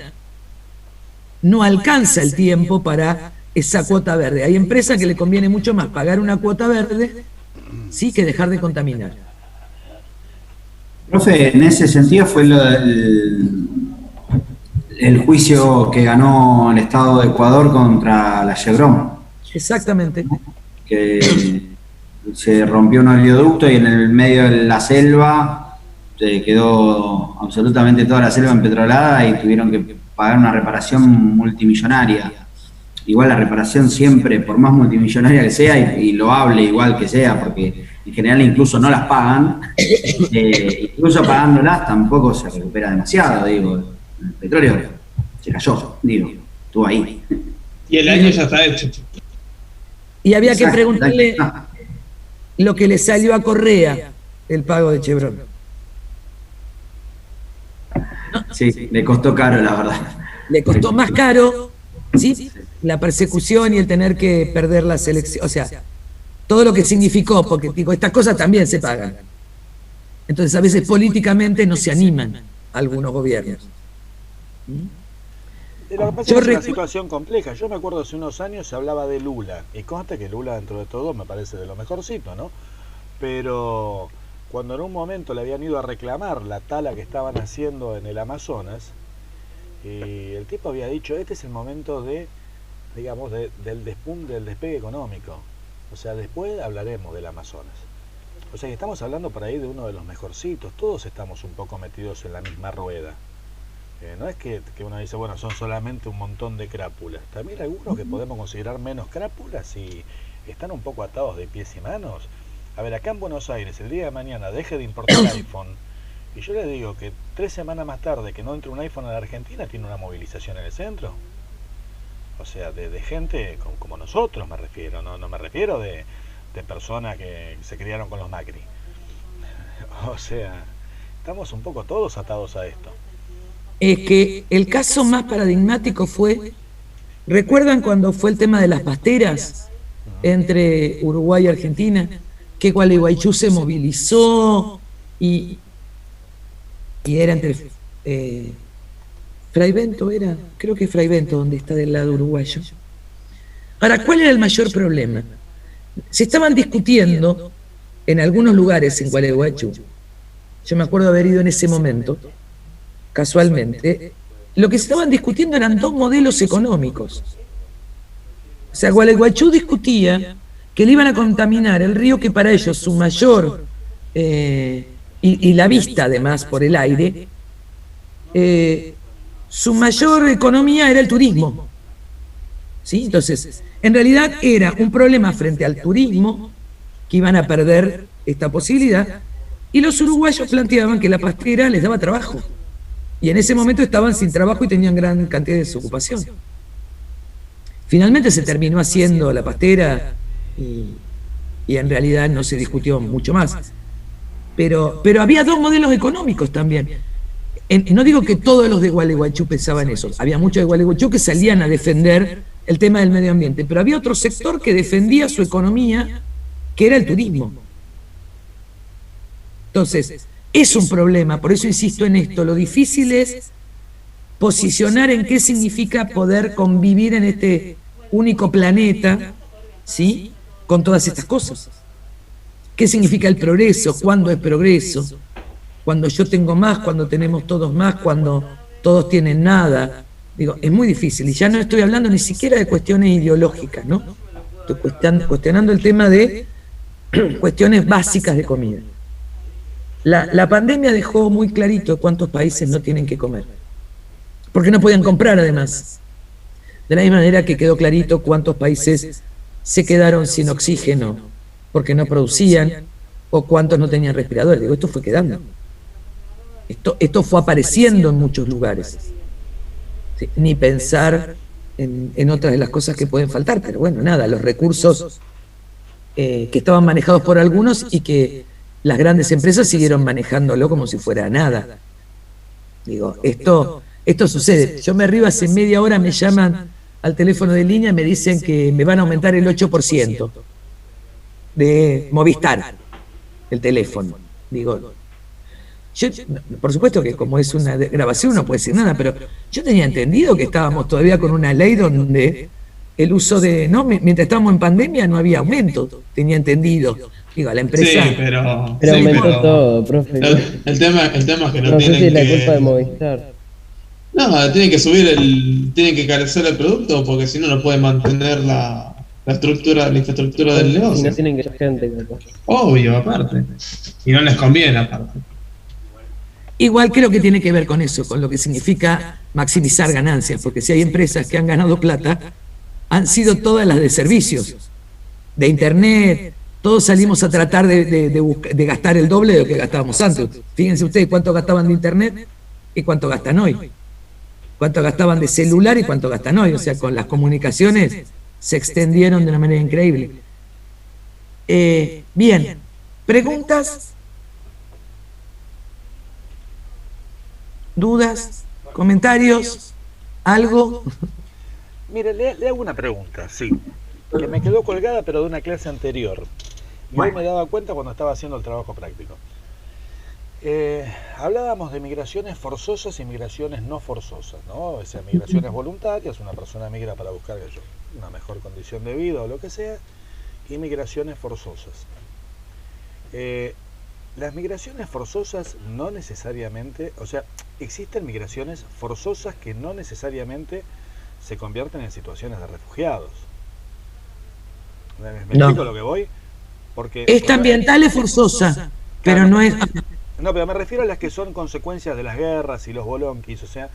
no alcanza el tiempo para esa cuota verde. Hay empresas que le conviene mucho más pagar una cuota verde, sí, que dejar de contaminar. Profe, en ese sentido fue el juicio que ganó el Estado de Ecuador contra la Chevron. Exactamente. Que se rompió un oleoducto y en el medio de la selva quedó absolutamente toda la selva empetrolada y tuvieron que pagar una reparación multimillonaria. Igual la reparación siempre, por más multimillonaria que sea y loable igual que sea, porque en general incluso no las pagan, incluso pagándolas tampoco se recupera demasiado, digo. El petróleo se cayó, digo, estuvo ahí. Y el año ya está hecho. Y había que preguntarle lo que le salió a Correa el pago de Chevron. Sí, le costó caro, la verdad. Le costó más caro, ¿sí? La persecución y el tener que perder las elecciones. O sea, todo lo que significó, porque digo, estas cosas también se pagan. Entonces, a veces políticamente no se animan algunos gobiernos. Lo que pasa es una situación compleja. Yo me acuerdo hace unos años se hablaba de Lula, y consta que Lula dentro de todo me parece de lo mejorcito, ¿no? Pero cuando en un momento le habían ido a reclamar la tala que estaban haciendo en el Amazonas, el tipo había dicho, este es el momento de, digamos, del despegue económico. O sea, después hablaremos del Amazonas. O sea, que estamos hablando por ahí de uno de los mejorcitos. Todos estamos un poco metidos en la misma rueda. No es que uno dice, bueno, son solamente un montón de crápulas. También hay algunos que podemos considerar menos crápulas y están un poco atados de pies y manos. A ver, acá en Buenos Aires, el día de mañana deje de importar iPhone. Y yo les digo que 3 semanas más tarde que no entre un iPhone a la Argentina, tiene una movilización en el centro. O sea, de gente como nosotros me refiero. No me refiero de de personas que se criaron con los Macri. O sea, estamos un poco todos atados a esto. Es que el caso más paradigmático fue, ¿recuerdan cuando fue el tema de las pasteras entre Uruguay y Argentina? Que Gualeguaychú se movilizó y era entre Fraivento, creo que Fraivento, donde está del lado uruguayo. Ahora, ¿cuál era el mayor problema? Se estaban discutiendo en algunos lugares en Gualeguaychú. Yo me acuerdo haber ido en ese momento, casualmente. Lo que se estaban discutiendo eran dos modelos económicos. O sea, Gualeguaychú discutía que le iban a contaminar el río, que para ellos su mayor, y la vista además por el aire, su mayor economía era el turismo. ¿Sí? Entonces, en realidad era un problema frente al turismo, que iban a perder esta posibilidad, y los uruguayos planteaban que la pastera les daba trabajo. Y en ese momento estaban sin trabajo y tenían gran cantidad de desocupación. Finalmente se terminó haciendo la pastera y en realidad no se discutió mucho más. Pero había dos modelos económicos también. No digo que todos los de Gualeguaychú pensaban eso. Había muchos de Gualeguaychú que salían a defender el tema del medio ambiente, pero había otro sector que defendía su economía, que era el turismo. Entonces, es un problema, por eso insisto en esto. Lo difícil es posicionar en qué significa poder convivir en este único planeta, ¿sí?, con todas estas cosas. ¿Qué significa el progreso? ¿Cuándo es progreso? Cuando yo tengo más, cuando tenemos todos más, cuando todos tienen nada. Digo, es muy difícil. Y ya no estoy hablando ni siquiera de cuestiones ideológicas, ¿no? Estoy cuestionando el tema de cuestiones básicas de comida. La pandemia dejó muy clarito cuántos países no tienen que comer. Porque no podían comprar, además. De la misma manera que quedó clarito cuántos países se quedaron sin oxígeno porque no producían, o cuántos no tenían respiradores. Digo, esto fue quedando. Esto fue apareciendo en muchos lugares. ¿Sí? Ni pensar en otras de las cosas que pueden faltar, pero bueno, nada, los recursos que estaban manejados por algunos y que las grandes empresas siguieron manejándolo como si fuera nada. Digo, esto sucede. Yo me arriba, hace media hora me llaman al teléfono de línea y me dicen que me van a aumentar el 8% de Movistar, el teléfono. Digo, yo, por supuesto que como es una grabación no puede decir nada, pero yo tenía entendido que estábamos todavía con una ley donde el uso de... no, mientras estábamos en pandemia no había aumento, tenía entendido. Digo, a la empresa... Sí, pero aumentó todo, profe. El tema es que no sé tienen si es la que... culpa de Movistar. No, tienen que tienen que carecer el producto porque si no, no pueden mantener la infraestructura del Y negocio. no tienen que ser gente, capaz. Obvio, aparte. Y no les conviene, aparte. Igual creo que tiene que ver con eso, con lo que significa maximizar ganancias, porque si hay empresas que han ganado plata, han sido todas las de servicios, de internet. Todos salimos a tratar de gastar el doble de lo que gastábamos antes. Fíjense ustedes cuánto gastaban de internet y cuánto gastan hoy. Cuánto gastaban de celular y cuánto gastan hoy. O sea, con las comunicaciones se extendieron de una manera increíble. Bien, ¿preguntas? ¿Dudas? ¿Comentarios? ¿Algo? Mire, le hago una pregunta, sí, que me quedó colgada pero de una clase anterior. Y hoy me daba cuenta cuando estaba haciendo el trabajo práctico. Hablábamos de migraciones forzosas y migraciones no forzosas, ¿no? O sea, migraciones voluntarias, una persona migra para buscar una mejor condición de vida o lo que sea, y migraciones forzosas. Las migraciones forzosas no necesariamente, o sea, existen migraciones forzosas que no necesariamente se convierten en situaciones de refugiados. ¿Me explico lo que voy? Porque esta ambiental es forzosa, pero no es... No, pero me refiero a las que son consecuencias de las guerras y los bolonquis, o sea,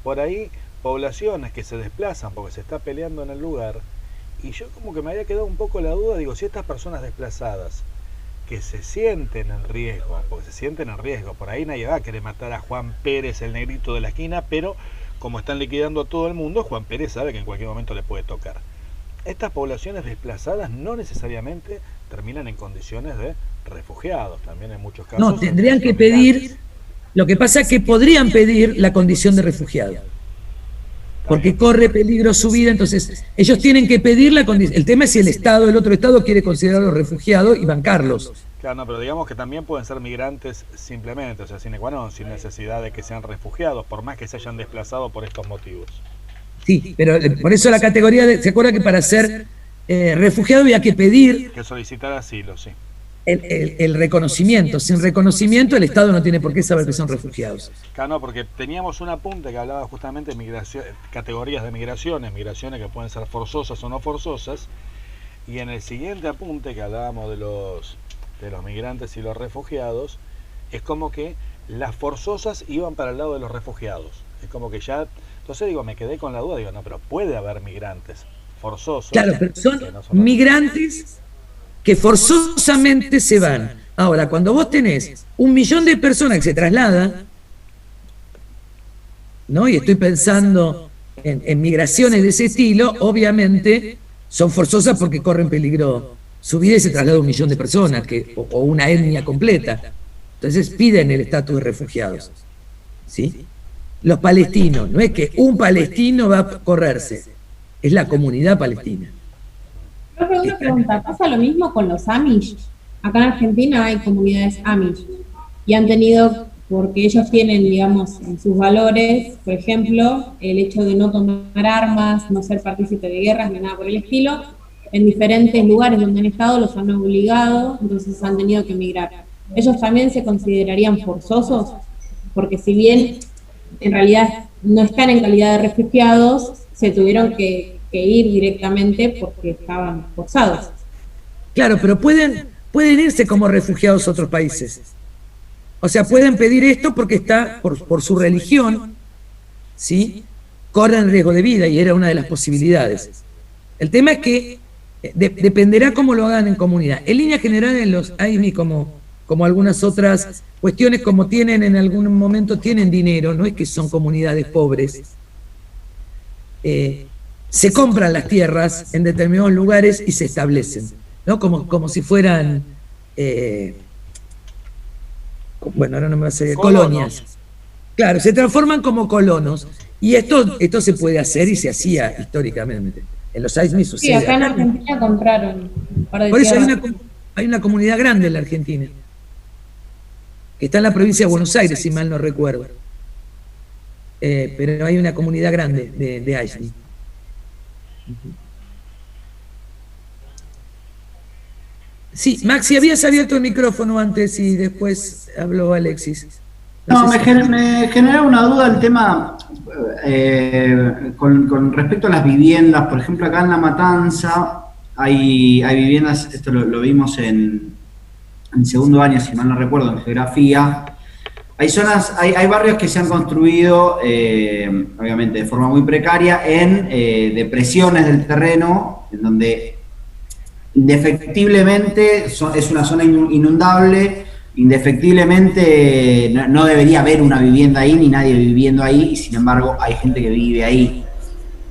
por ahí poblaciones que se desplazan porque se está peleando en el lugar, y yo como que me había quedado un poco la duda, digo, si estas personas desplazadas que se sienten en riesgo, porque se sienten en riesgo, por ahí nadie va a querer matar a Juan Pérez, el negrito de la esquina, pero como están liquidando a todo el mundo, Juan Pérez sabe que en cualquier momento le puede tocar. Estas poblaciones desplazadas no necesariamente terminan en condiciones de refugiados, también en muchos casos. No, tendrían que pedir, lo que pasa es que podrían pedir la condición de refugiado, porque corre peligro su vida, entonces ellos tienen que pedir la condición. El tema es si el otro Estado quiere considerarlos refugiados y bancarlos. Claro, no, pero digamos que también pueden ser migrantes simplemente, o sea, sine qua non, sin necesidad de que sean refugiados, por más que se hayan desplazado por estos motivos. Sí, pero por eso la categoría, ¿se acuerda que para ser refugiado había que pedir que solicitar asilo, sí. El reconocimiento? Sin reconocimiento el Estado no tiene por qué saber que son refugiados. Claro, no, porque teníamos un apunte que hablaba justamente de categorías de migraciones que pueden ser forzosas o no forzosas, y en el siguiente apunte que hablábamos de los migrantes y los refugiados, es como que las forzosas iban para el lado de los refugiados. Es como que ya, entonces digo, me quedé con la duda, digo, no, pero puede haber migrantes forzosos. Claro, pero son migrantes que forzosamente se van. Ahora, cuando vos tenés 1 millón de personas que se trasladan, ¿no? Y estoy pensando en migraciones de ese estilo, obviamente son forzosas porque corren peligro su vida y se traslada 1 millón de personas, o una etnia completa. Entonces piden el estatus de refugiados, ¿sí? Los palestinos, no es que un palestino va a correrse, es la comunidad palestina. Pero una pregunta, ¿pasa lo mismo con los Amish? Acá en Argentina hay comunidades Amish y han tenido, porque ellos tienen, digamos, en sus valores, por ejemplo, el hecho de no tomar armas, no ser partícipe de guerras ni nada por el estilo, en diferentes lugares donde han estado los han obligado, entonces han tenido que emigrar. ¿Ellos también se considerarían forzosos? Porque si bien en realidad no están en calidad de refugiados, se tuvieron que ir directamente porque estaban forzados. Claro, pero pueden irse como refugiados a otros países. O sea, pueden pedir esto porque está por su religión, ¿sí? Corren riesgo de vida y era una de las posibilidades. El tema es que dependerá cómo lo hagan en comunidad. En línea general, en los AIMI, como algunas otras cuestiones, como tienen en algún momento, tienen dinero, no es que son comunidades pobres. Se compran las tierras en determinados lugares y se establecen, ¿no? Como si fueran, bueno, ahora no me va a hacer, colonias. Claro, se transforman como colonos. Y esto se puede hacer y se hacía históricamente. En los AIMI sucede. Sí, acá en Argentina compraron un par de Por eso tierras. hay una comunidad grande en la Argentina, que está en la provincia de Buenos Aires, si mal no recuerdo. Pero hay una comunidad grande de AIMI. Sí, Maxi, habías abierto el micrófono antes y después habló Alexis. No, me genera una duda el tema con respecto a las viviendas. Por ejemplo, acá en La Matanza hay viviendas, esto lo vimos en segundo año, si mal no recuerdo, en geografía. Hay zonas, hay barrios que se han construido, obviamente de forma muy precaria, en depresiones del terreno, en donde indefectiblemente es una zona inundable. Indefectiblemente no debería haber una vivienda ahí, ni nadie viviendo ahí, y sin embargo hay gente que vive ahí.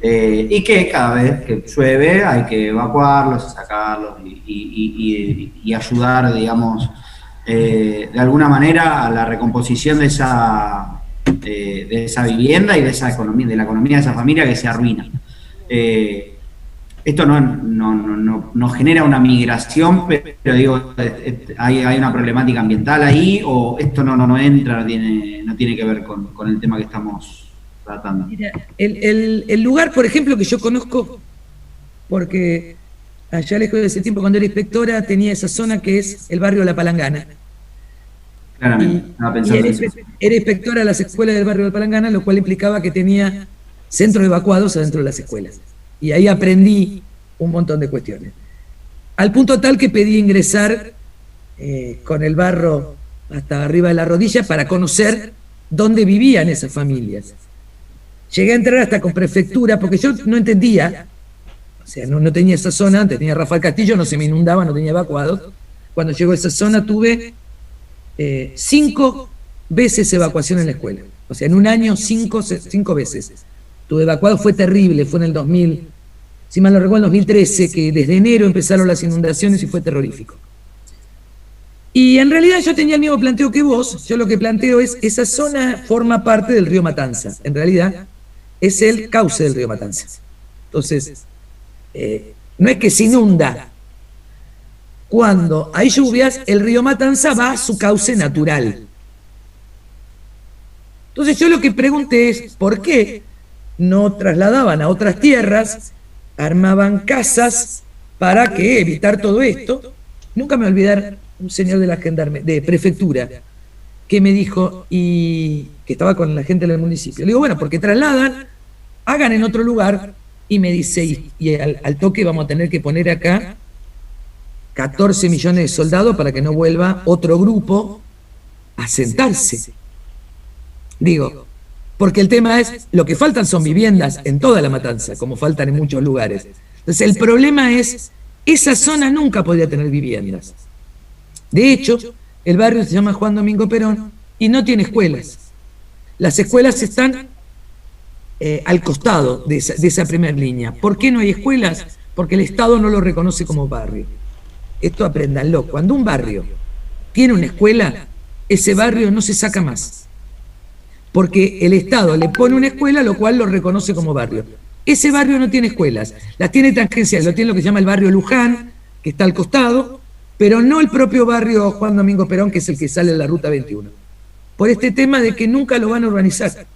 Y que cada vez que llueve hay que evacuarlos, sacarlos y ayudar, digamos, de alguna manera a la recomposición de esa vivienda y de esa economía, de la economía de esa familia que se arruina. Esto no genera una migración, pero digo, hay una problemática ambiental ahí, o esto no entra, no tiene que ver con el tema que estamos tratando. Mira, el lugar, por ejemplo, que yo conozco, porque allá lejos de ese tiempo, cuando era inspectora, tenía esa zona que es el barrio La Palangana. Claramente, era inspectora de las escuelas del barrio La Palangana, lo cual implicaba que tenía centros evacuados adentro de las escuelas. Y ahí aprendí un montón de cuestiones. Al punto tal que pedí ingresar con el barro hasta arriba de la rodilla para conocer dónde vivían esas familias. Llegué a entrar hasta con prefectura, porque yo no entendía, o sea, no tenía esa zona, antes tenía Rafael Castillo, no se me inundaba, no tenía evacuados. Cuando llegó a esa zona tuve 5 veces evacuación en la escuela. O sea, en un año 5 veces. Tuve evacuado, fue terrible, fue en el si mal no recuerdo, en 2013, que desde enero empezaron las inundaciones y fue terrorífico. Y en realidad yo tenía el mismo planteo que vos. Yo lo que planteo es, esa zona forma parte del río Matanza. En realidad es el cauce del río Matanza. Entonces, no es que se inunda. Cuando hay lluvias, el río Matanza va a su cauce natural. Entonces yo lo que pregunté es, ¿por qué no trasladaban a otras tierras, armaban casas para que evitar todo esto? Nunca me voy a olvidar un señor de la de prefectura que me dijo, y que estaba con la gente del municipio. Le digo, bueno, porque trasladan, hagan en otro lugar, y me dice, y al toque vamos a tener que poner acá 14 millones de soldados para que no vuelva otro grupo a sentarse. Digo, porque el tema es, lo que faltan son viviendas en toda la Matanza, como faltan en muchos lugares. Entonces el problema es, esa zona nunca podía tener viviendas. De hecho, el barrio se llama Juan Domingo Perón y no tiene escuelas. Las escuelas están al costado de esa primera línea. ¿Por qué no hay escuelas? Porque el Estado no lo reconoce como barrio. Esto apréndanlo. Cuando un barrio tiene una escuela, ese barrio no se saca más. Porque el Estado le pone una escuela, lo cual lo reconoce como barrio. Ese barrio no tiene escuelas, las tiene tangenciales, lo tiene lo que se llama el barrio Luján, que está al costado, pero no el propio barrio Juan Domingo Perón, que es el que sale de la Ruta 21. Por este tema de que nunca lo van a urbanizar.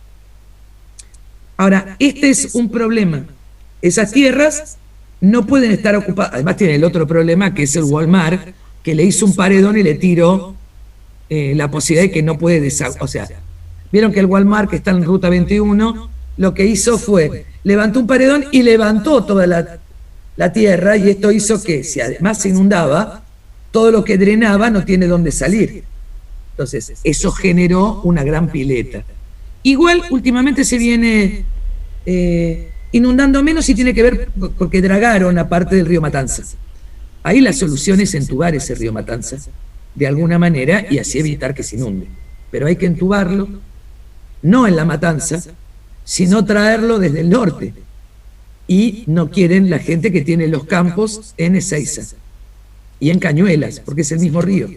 Ahora, este es un problema. Esas tierras no pueden estar ocupadas. Además tiene el otro problema, que es el Walmart, que le hizo un paredón y le tiró la posibilidad de que no puede o sea, vieron que el Walmart, que está en Ruta 21, lo que hizo fue, levantó un paredón y levantó toda la tierra, y esto hizo que, si además se inundaba, todo lo que drenaba no tiene dónde salir. Entonces, eso generó una gran pileta. Igual, últimamente se viene inundando menos, y tiene que ver porque dragaron a parte del río Matanza. Ahí la solución es entubar ese río Matanza, de alguna manera, y así evitar que se inunde. Pero hay que entubarlo, no en la Matanza, sino traerlo desde el norte. Y no quieren la gente que tiene los campos en Ezeiza y en Cañuelas, porque es el mismo río.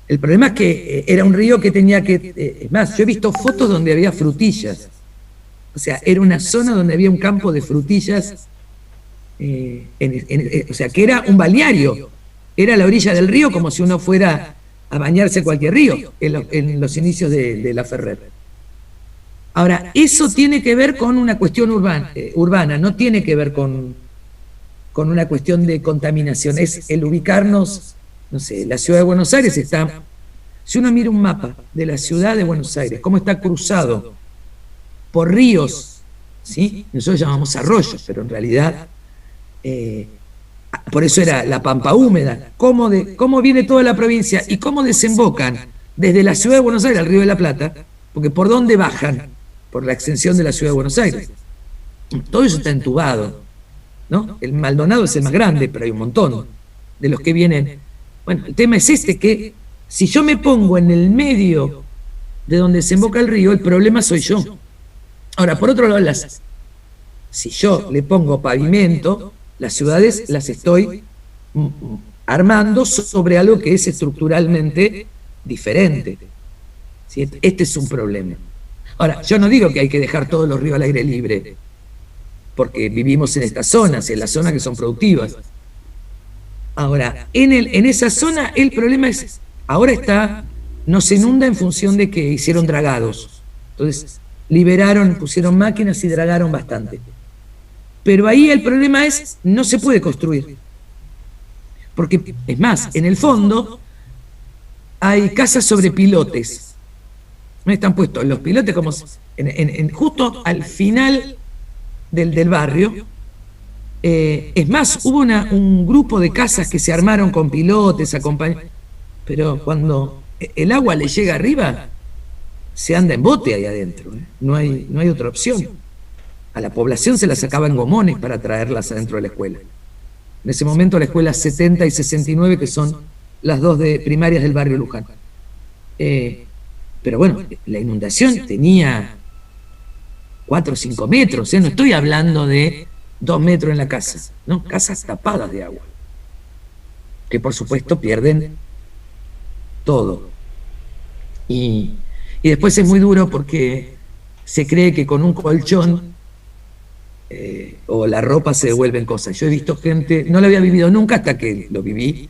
El problema es que era un río que tenía que... es más, yo he visto fotos donde había frutillas. O sea, era una zona donde había un campo de frutillas, o sea, que era un balneario. Era la orilla del río, como si uno fuera a bañarse en cualquier río, en los inicios de la Ferrer. Ahora, eso tiene que ver con una cuestión urbana, no tiene que ver con una cuestión de contaminación. Es el ubicarnos, no sé, la ciudad de Buenos Aires está... Si uno mira un mapa de la ciudad de Buenos Aires, cómo está cruzado por ríos, ¿sí? Nosotros llamamos arroyos, pero en realidad, por eso era la pampa húmeda. Cómo viene toda la provincia y cómo desembocan desde la ciudad de Buenos Aires al Río de la Plata, porque ¿por dónde bajan? Por la extensión de la ciudad de Buenos Aires. Todo eso está entubado, ¿no? El Maldonado es el más grande, pero hay un montón de los que vienen. Bueno, el tema es que si yo me pongo en el medio de donde desemboca el río, el problema soy yo. Ahora, por otro lado, si yo le pongo pavimento, las ciudades las estoy armando sobre algo que es estructuralmente diferente. ¿Sí? Este es un problema. Ahora, yo no digo que hay que dejar todos los ríos al aire libre, porque vivimos en estas zonas, en las zonas que son productivas. Ahora, en esa zona el problema es, ahora no se inunda en función de que hicieron dragados. Entonces, pusieron máquinas y dragaron bastante. Pero ahí el problema es, no se puede construir. Porque, es más, en el fondo hay casas sobre pilotes. No están puestos los pilotes como justo al final del barrio. Es más, hubo un grupo de casas que se armaron con pilotes, pero cuando el agua le llega arriba, se anda en bote ahí adentro. No hay otra opción. A la población se la sacaban gomones para traerlas adentro de la escuela. En ese momento la escuela 70 y 69, que son las dos primarias del barrio Luján. Pero bueno, la inundación tenía 4 o 5 metros, no estoy hablando de 2 metros en la casa, ¿no? Casas tapadas de agua, que por supuesto pierden todo. Y después es muy duro porque se cree que con un colchón o la ropa se devuelven cosas. Yo he visto gente, no lo había vivido nunca hasta que lo viví,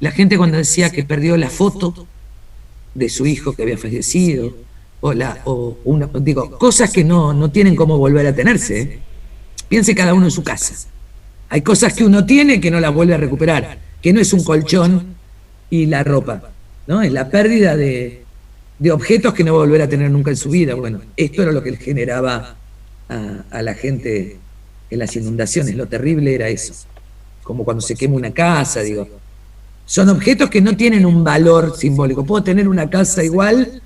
la gente cuando decía que perdió la foto de su hijo que había fallecido, cosas que no tienen cómo volver a tenerse, ¿eh? Piense cada uno en su casa. Hay cosas que uno tiene que no las vuelve a recuperar, que no es un colchón y la ropa, ¿no? Es la pérdida de objetos que no va a volver a tener nunca en su vida. Bueno, esto era lo que generaba a la gente en las inundaciones. Lo terrible era eso, como cuando se quema una casa, digo. Son objetos que no tienen un valor simbólico. Puedo tener una casa igual,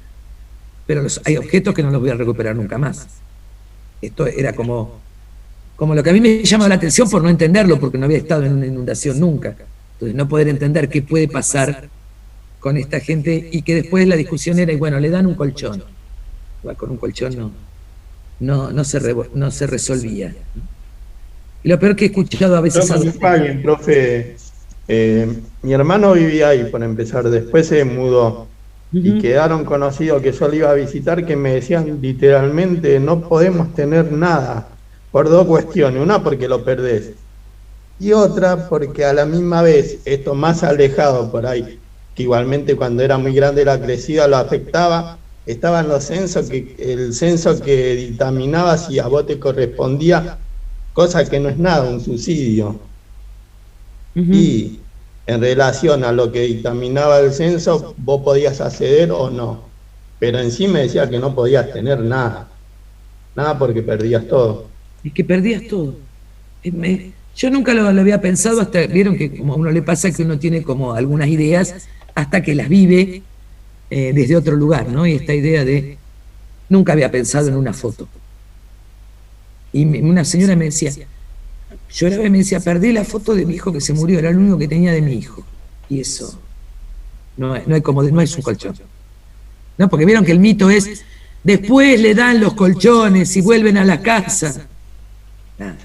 pero hay objetos que no los voy a recuperar nunca más. Esto era como lo que a mí me llama la atención por no entenderlo, porque no había estado en una inundación nunca. Entonces no poder entender qué puede pasar con esta gente, y que después la discusión era, y bueno, le dan un colchón. Igual con un colchón no se resolvía. Y lo peor que he escuchado a veces... profe, mi hermano vivía ahí, por empezar, después se mudó. Y quedaron conocidos que yo le iba a visitar, que me decían literalmente, no podemos tener nada, por 2 cuestiones. Una, porque lo perdés, y otra, porque a la misma vez, esto más alejado por ahí, que igualmente cuando era muy grande la crecida lo afectaba, estaban los censos, el censo que dictaminaba si a vos te correspondía, cosa que no es nada, un subsidio. Y en relación a lo que dictaminaba el censo, vos podías acceder o no, pero en sí me decía que no podías tener nada porque perdías todo. Es que perdías todo. Yo nunca lo había pensado, hasta vieron que como a uno le pasa que uno tiene como algunas ideas hasta que las vive desde otro lugar, ¿no? Y esta idea de, nunca había pensado en una foto. Y una señora me decía, lloraba y me decía, perdí la foto de mi hijo que se murió, era el único que tenía de mi hijo. Y eso no es un colchón. No, porque vieron que el mito es, después le dan los colchones y vuelven a la casa. Nada.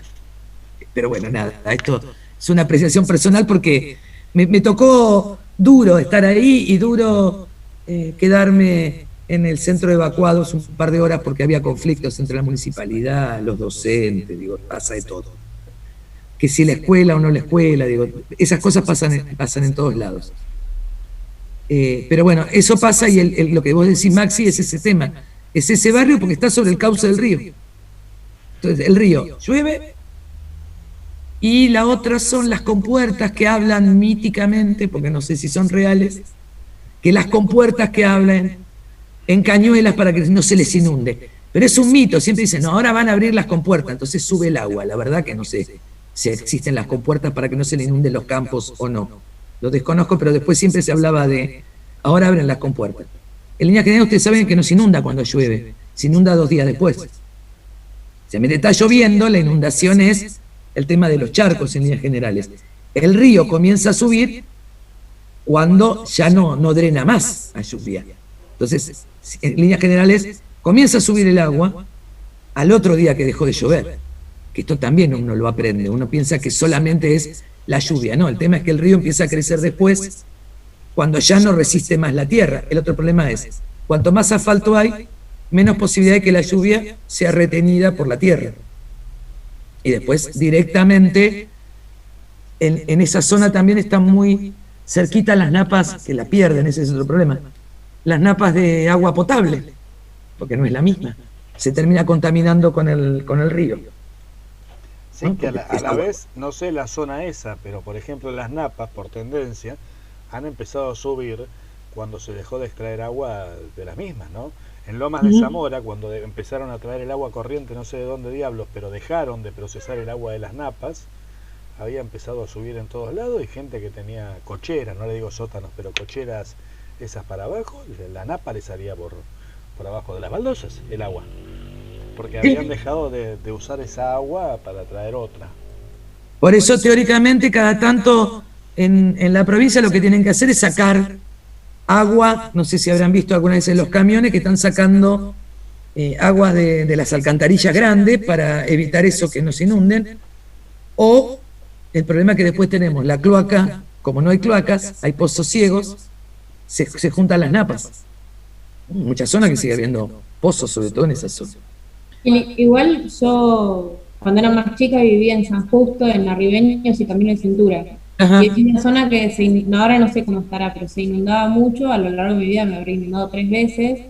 Pero bueno, nada, esto es una apreciación personal, porque me tocó duro estar ahí y duro quedarme en el centro de evacuados un par de horas, porque había conflictos entre la municipalidad, los docentes, digo, pasa de todo. Que si la escuela o no la escuela, digo, esas cosas pasan en todos lados. Pero bueno, eso pasa, y lo que vos decís, Maxi, es ese tema, es ese barrio porque está sobre el cauce del río. Entonces el río llueve, y la otra son las compuertas que hablan míticamente, porque no sé si son reales, que las compuertas que hablan en cañuelas para que no se les inunde. Pero es un mito, siempre dicen, no, ahora van a abrir las compuertas, entonces sube el agua. La verdad que no sé si existen las compuertas para que no se le inunden los campos o no. Lo desconozco, pero después siempre se hablaba de, ahora abren las compuertas. En líneas generales ustedes saben que no se inunda cuando llueve, se inunda 2 días después. Si me está lloviendo, la inundación es el tema de los charcos en líneas generales. El río comienza a subir cuando ya no drena más a lluvia. Entonces, en líneas generales, comienza a subir el agua al otro día que dejó de llover. Que esto también uno lo aprende. Uno piensa que solamente es la lluvia. No, el tema es que el río empieza a crecer después, cuando ya no resiste más la tierra. El otro problema es, cuanto más asfalto hay, menos posibilidad de que la lluvia sea retenida por la tierra. Y después directamente en esa zona también están muy cerquita las napas, que la pierden, ese es otro problema, las napas de agua potable, porque no es la misma, se termina contaminando con el río. Sí, ¿no? Que a la vez, no sé la zona esa, pero por ejemplo las napas, por tendencia, han empezado a subir cuando se dejó de extraer agua de las mismas, ¿no? En Lomas de Zamora, cuando empezaron a traer el agua corriente, no sé de dónde diablos, pero dejaron de procesar el agua de las napas, había empezado a subir en todos lados, y gente que tenía cocheras, no le digo sótanos, pero cocheras esas para abajo, la napa le salía por abajo de las baldosas el agua, porque habían dejado de usar esa agua para traer otra. Por eso teóricamente cada tanto en la provincia lo que tienen que hacer es sacar agua, no sé si habrán visto alguna vez en los camiones que están sacando aguas de las alcantarillas grandes para evitar eso, que no se inunden, o el problema que después tenemos, la cloaca, como no hay cloacas, hay pozos ciegos, se juntan las napas. En muchas zonas que sigue habiendo pozos, sobre todo en esa zona. Igual yo, cuando era más chica, vivía en San Justo, en Arribeños y Camino de Cintura. Ajá. Y es una zona que ahora no sé cómo estará, pero se inundaba mucho. A lo largo de mi vida me habré inundado 3 veces.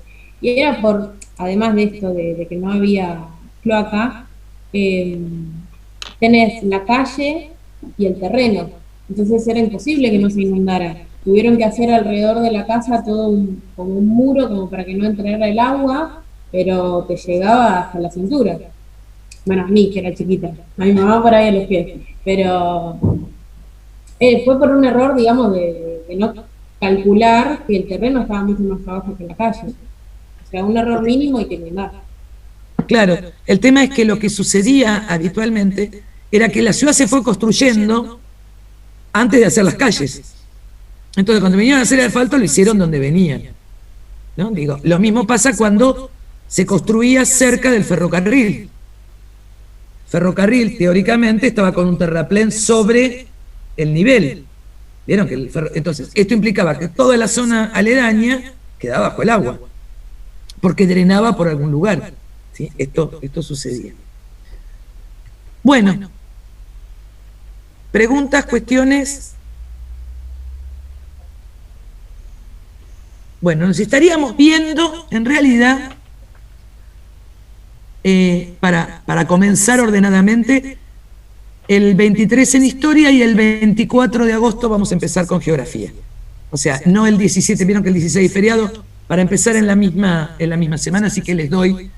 Y era por, además de esto, de que no había cloaca, tenés la calle y el terreno. Entonces era imposible que no se inundara. Tuvieron que hacer alrededor de la casa todo como un muro, como para que no entrara el agua, pero te llegaba hasta la cintura. Bueno, a mí, que era chiquita. A mi mamá por ahí a los pies. Pero fue por un error, digamos, de no calcular que el terreno estaba mucho más abajo que la calle. O sea, un error mínimo y que inundar. Claro, el tema es que lo que sucedía habitualmente era que la ciudad se fue construyendo antes de hacer las calles. Entonces, cuando vinieron a hacer el asfalto, lo hicieron donde venían, ¿no? Digo, lo mismo pasa cuando se construía cerca del ferrocarril. Ferrocarril, teóricamente, estaba con un terraplén sobre el nivel. ¿Vieron? Entonces, esto implicaba que toda la zona aledaña quedaba bajo el agua, porque drenaba por algún lugar. ¿Sí? Esto sucedía. Bueno, preguntas, cuestiones. Bueno, nos estaríamos viendo, en realidad, para comenzar ordenadamente, el 23 en Historia y el 24 de agosto vamos a empezar con Geografía. O sea, no el 17, vieron que el 16 es feriado, para empezar en la misma semana, así que les doy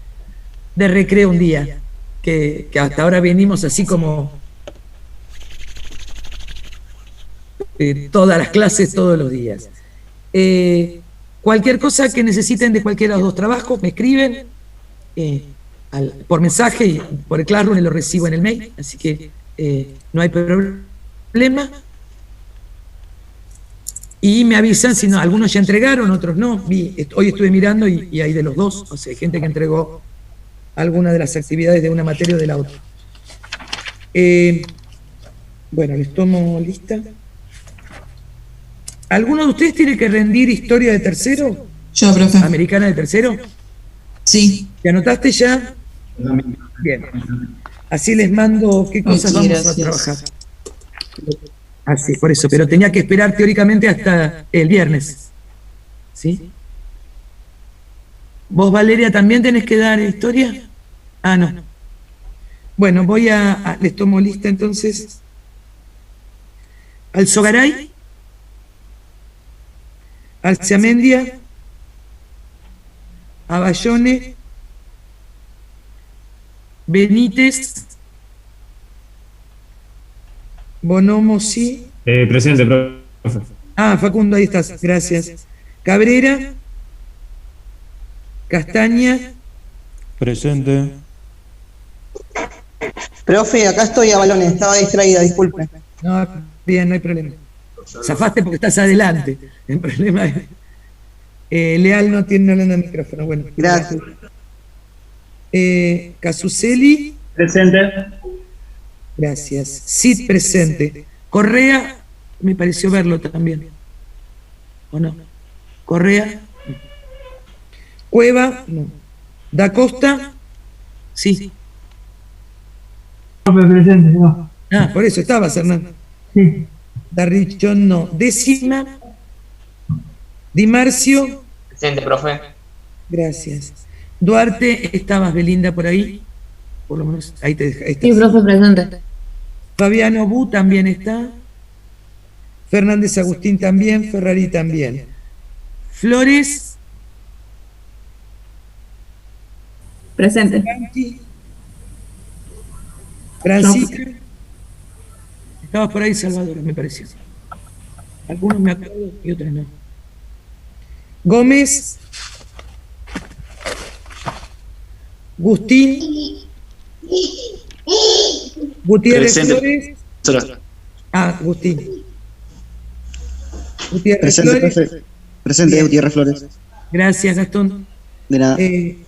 de recreo un día, que hasta ahora venimos así como todas las clases, todos los días. Cualquier cosa que necesiten de cualquiera de los 2 trabajos, me escriben por mensaje y por el Classroom, y lo recibo en el mail, así que no hay problema. Y me avisan si no, algunos ya entregaron, otros no. Hoy estuve mirando y hay de los 2, o sea, hay gente que entregó alguna de las actividades de una materia o de la otra. Bueno, les tomo lista. ¿Alguno de ustedes tiene que rendir Historia de tercero? Yo, profe. ¿Americana de tercero? Sí. ¿Te anotaste ya? Bien. Así les mando qué cosas vamos a trabajar. Así, por eso. Pero tenía que esperar teóricamente hasta el viernes. ¿Sí? ¿Vos, Valeria, también tenés que dar Historia? Ah, no. Bueno, les tomo lista entonces. Alzogaray, Alceamendia, Abayone, Benítez, Bonomo, sí. Presente, profe. Ah, Facundo, ahí estás, gracias. Cabrera, Castaña. Presente. Profe, acá estoy a balones, estaba distraída, disculpe. No, bien, no hay problema. Zafaste porque estás adelante. El problema es... Leal no tiene hablando el micrófono. Bueno, gracias. Casuceli. Presente. Gracias. Cid, presente. Correa, me pareció verlo también. ¿O no? Correa. Cueva, no. Da Costa, sí. Presente, no. Ah, por eso estabas, Hernán. Sí. Darrichón, no. Décima. Di Marcio. Presente, profe. Gracias. Duarte, estabas, Belinda, por ahí. Por lo menos ahí te dejas. Sí, profe, presente. Fabiano Bu también está. Fernández Agustín también. Ferrari también. Flores. Presente. Francisca. Estabas por ahí, Salvador, me pareció. Algunos me acuerdo y otros no. Gómez. Gustín. Gutiérrez Presente. Flores. Ah, Agustín. Gutiérrez Presente, Flores. profe. Presente, Bien. Gutiérrez Flores. Gracias, Gastón. De nada.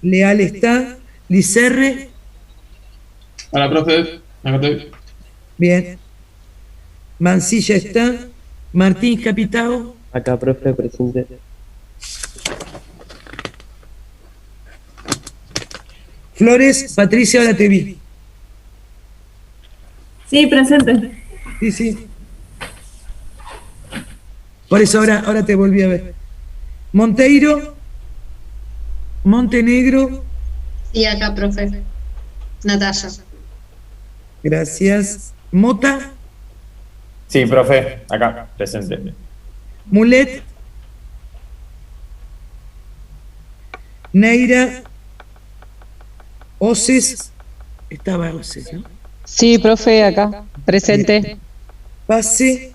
Leal está. Licerre. Hola, profe. Acá estoy. Bien. Mancilla está. Martín Capitao. Acá, profe, presente. Flores, Patricia, ahora te vi. Sí, presente. Sí, sí. Por eso ahora te volví a ver. Monteiro. Montenegro. Sí, acá, profe. Natalia. Gracias. Mota. Sí, profe, acá, presente. Mulet. Neira. Oces. Estaba Oces, ¿no? Sí, profe, acá, presente. Pase.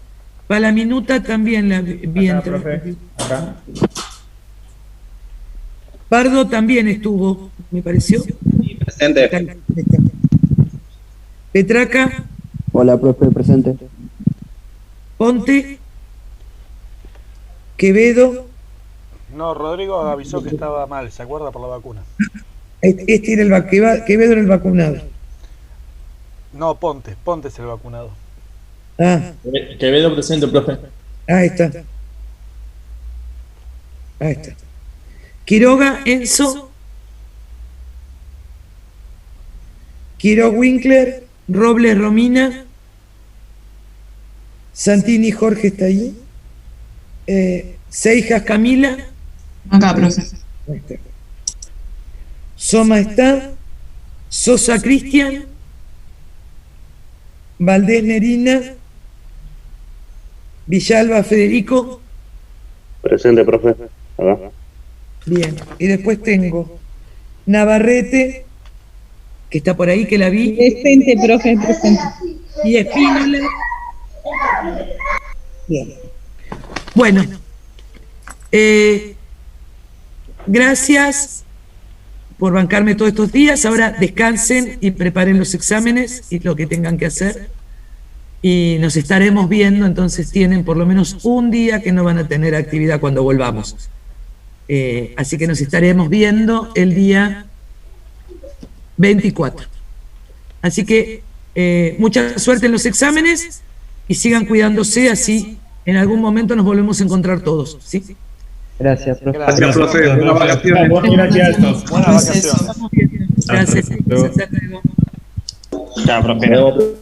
Palaminuta también la vi Acá, entrar. profe, acá. Pardo también estuvo, me pareció. Sí, presente. Está. Petraca. Hola, profe, presente. Ponte. Quevedo. No, Rodrigo avisó que estaba mal, ¿se acuerda? Por la vacuna. Este era Quevedo era el vacunado. No, Ponte es el vacunado. Ah, Quevedo presente, profe. ahí está. Ahí está. Quiroga, Enzo. Quiroga, Winkler. Robles, Romina. Santini, Jorge está ahí. Seijas, Camila. Acá, profe. Ahí está. Soma está. Sosa, Cristian. Valdés, Nerina. Villalba, Federico. Presente, profe. Acá. Bien, y después tengo Navarrete, que está por ahí, que la vi. Presente, profe, presente. Y Espínola. Bien. Bueno, gracias por bancarme todos estos días. Ahora descansen y preparen los exámenes y lo que tengan que hacer. Y nos estaremos viendo, entonces tienen por lo menos un día que no van a tener actividad cuando volvamos. Así que nos estaremos viendo el día 24. Así que mucha suerte en los exámenes y sigan cuidándose, así en algún momento nos volvemos a encontrar todos, ¿sí? Gracias, profe. Gracias, profe. Buenas vacaciones. Gracias a todos. Buenas vacaciones. Gracias. Hasta luego. Chao, profe.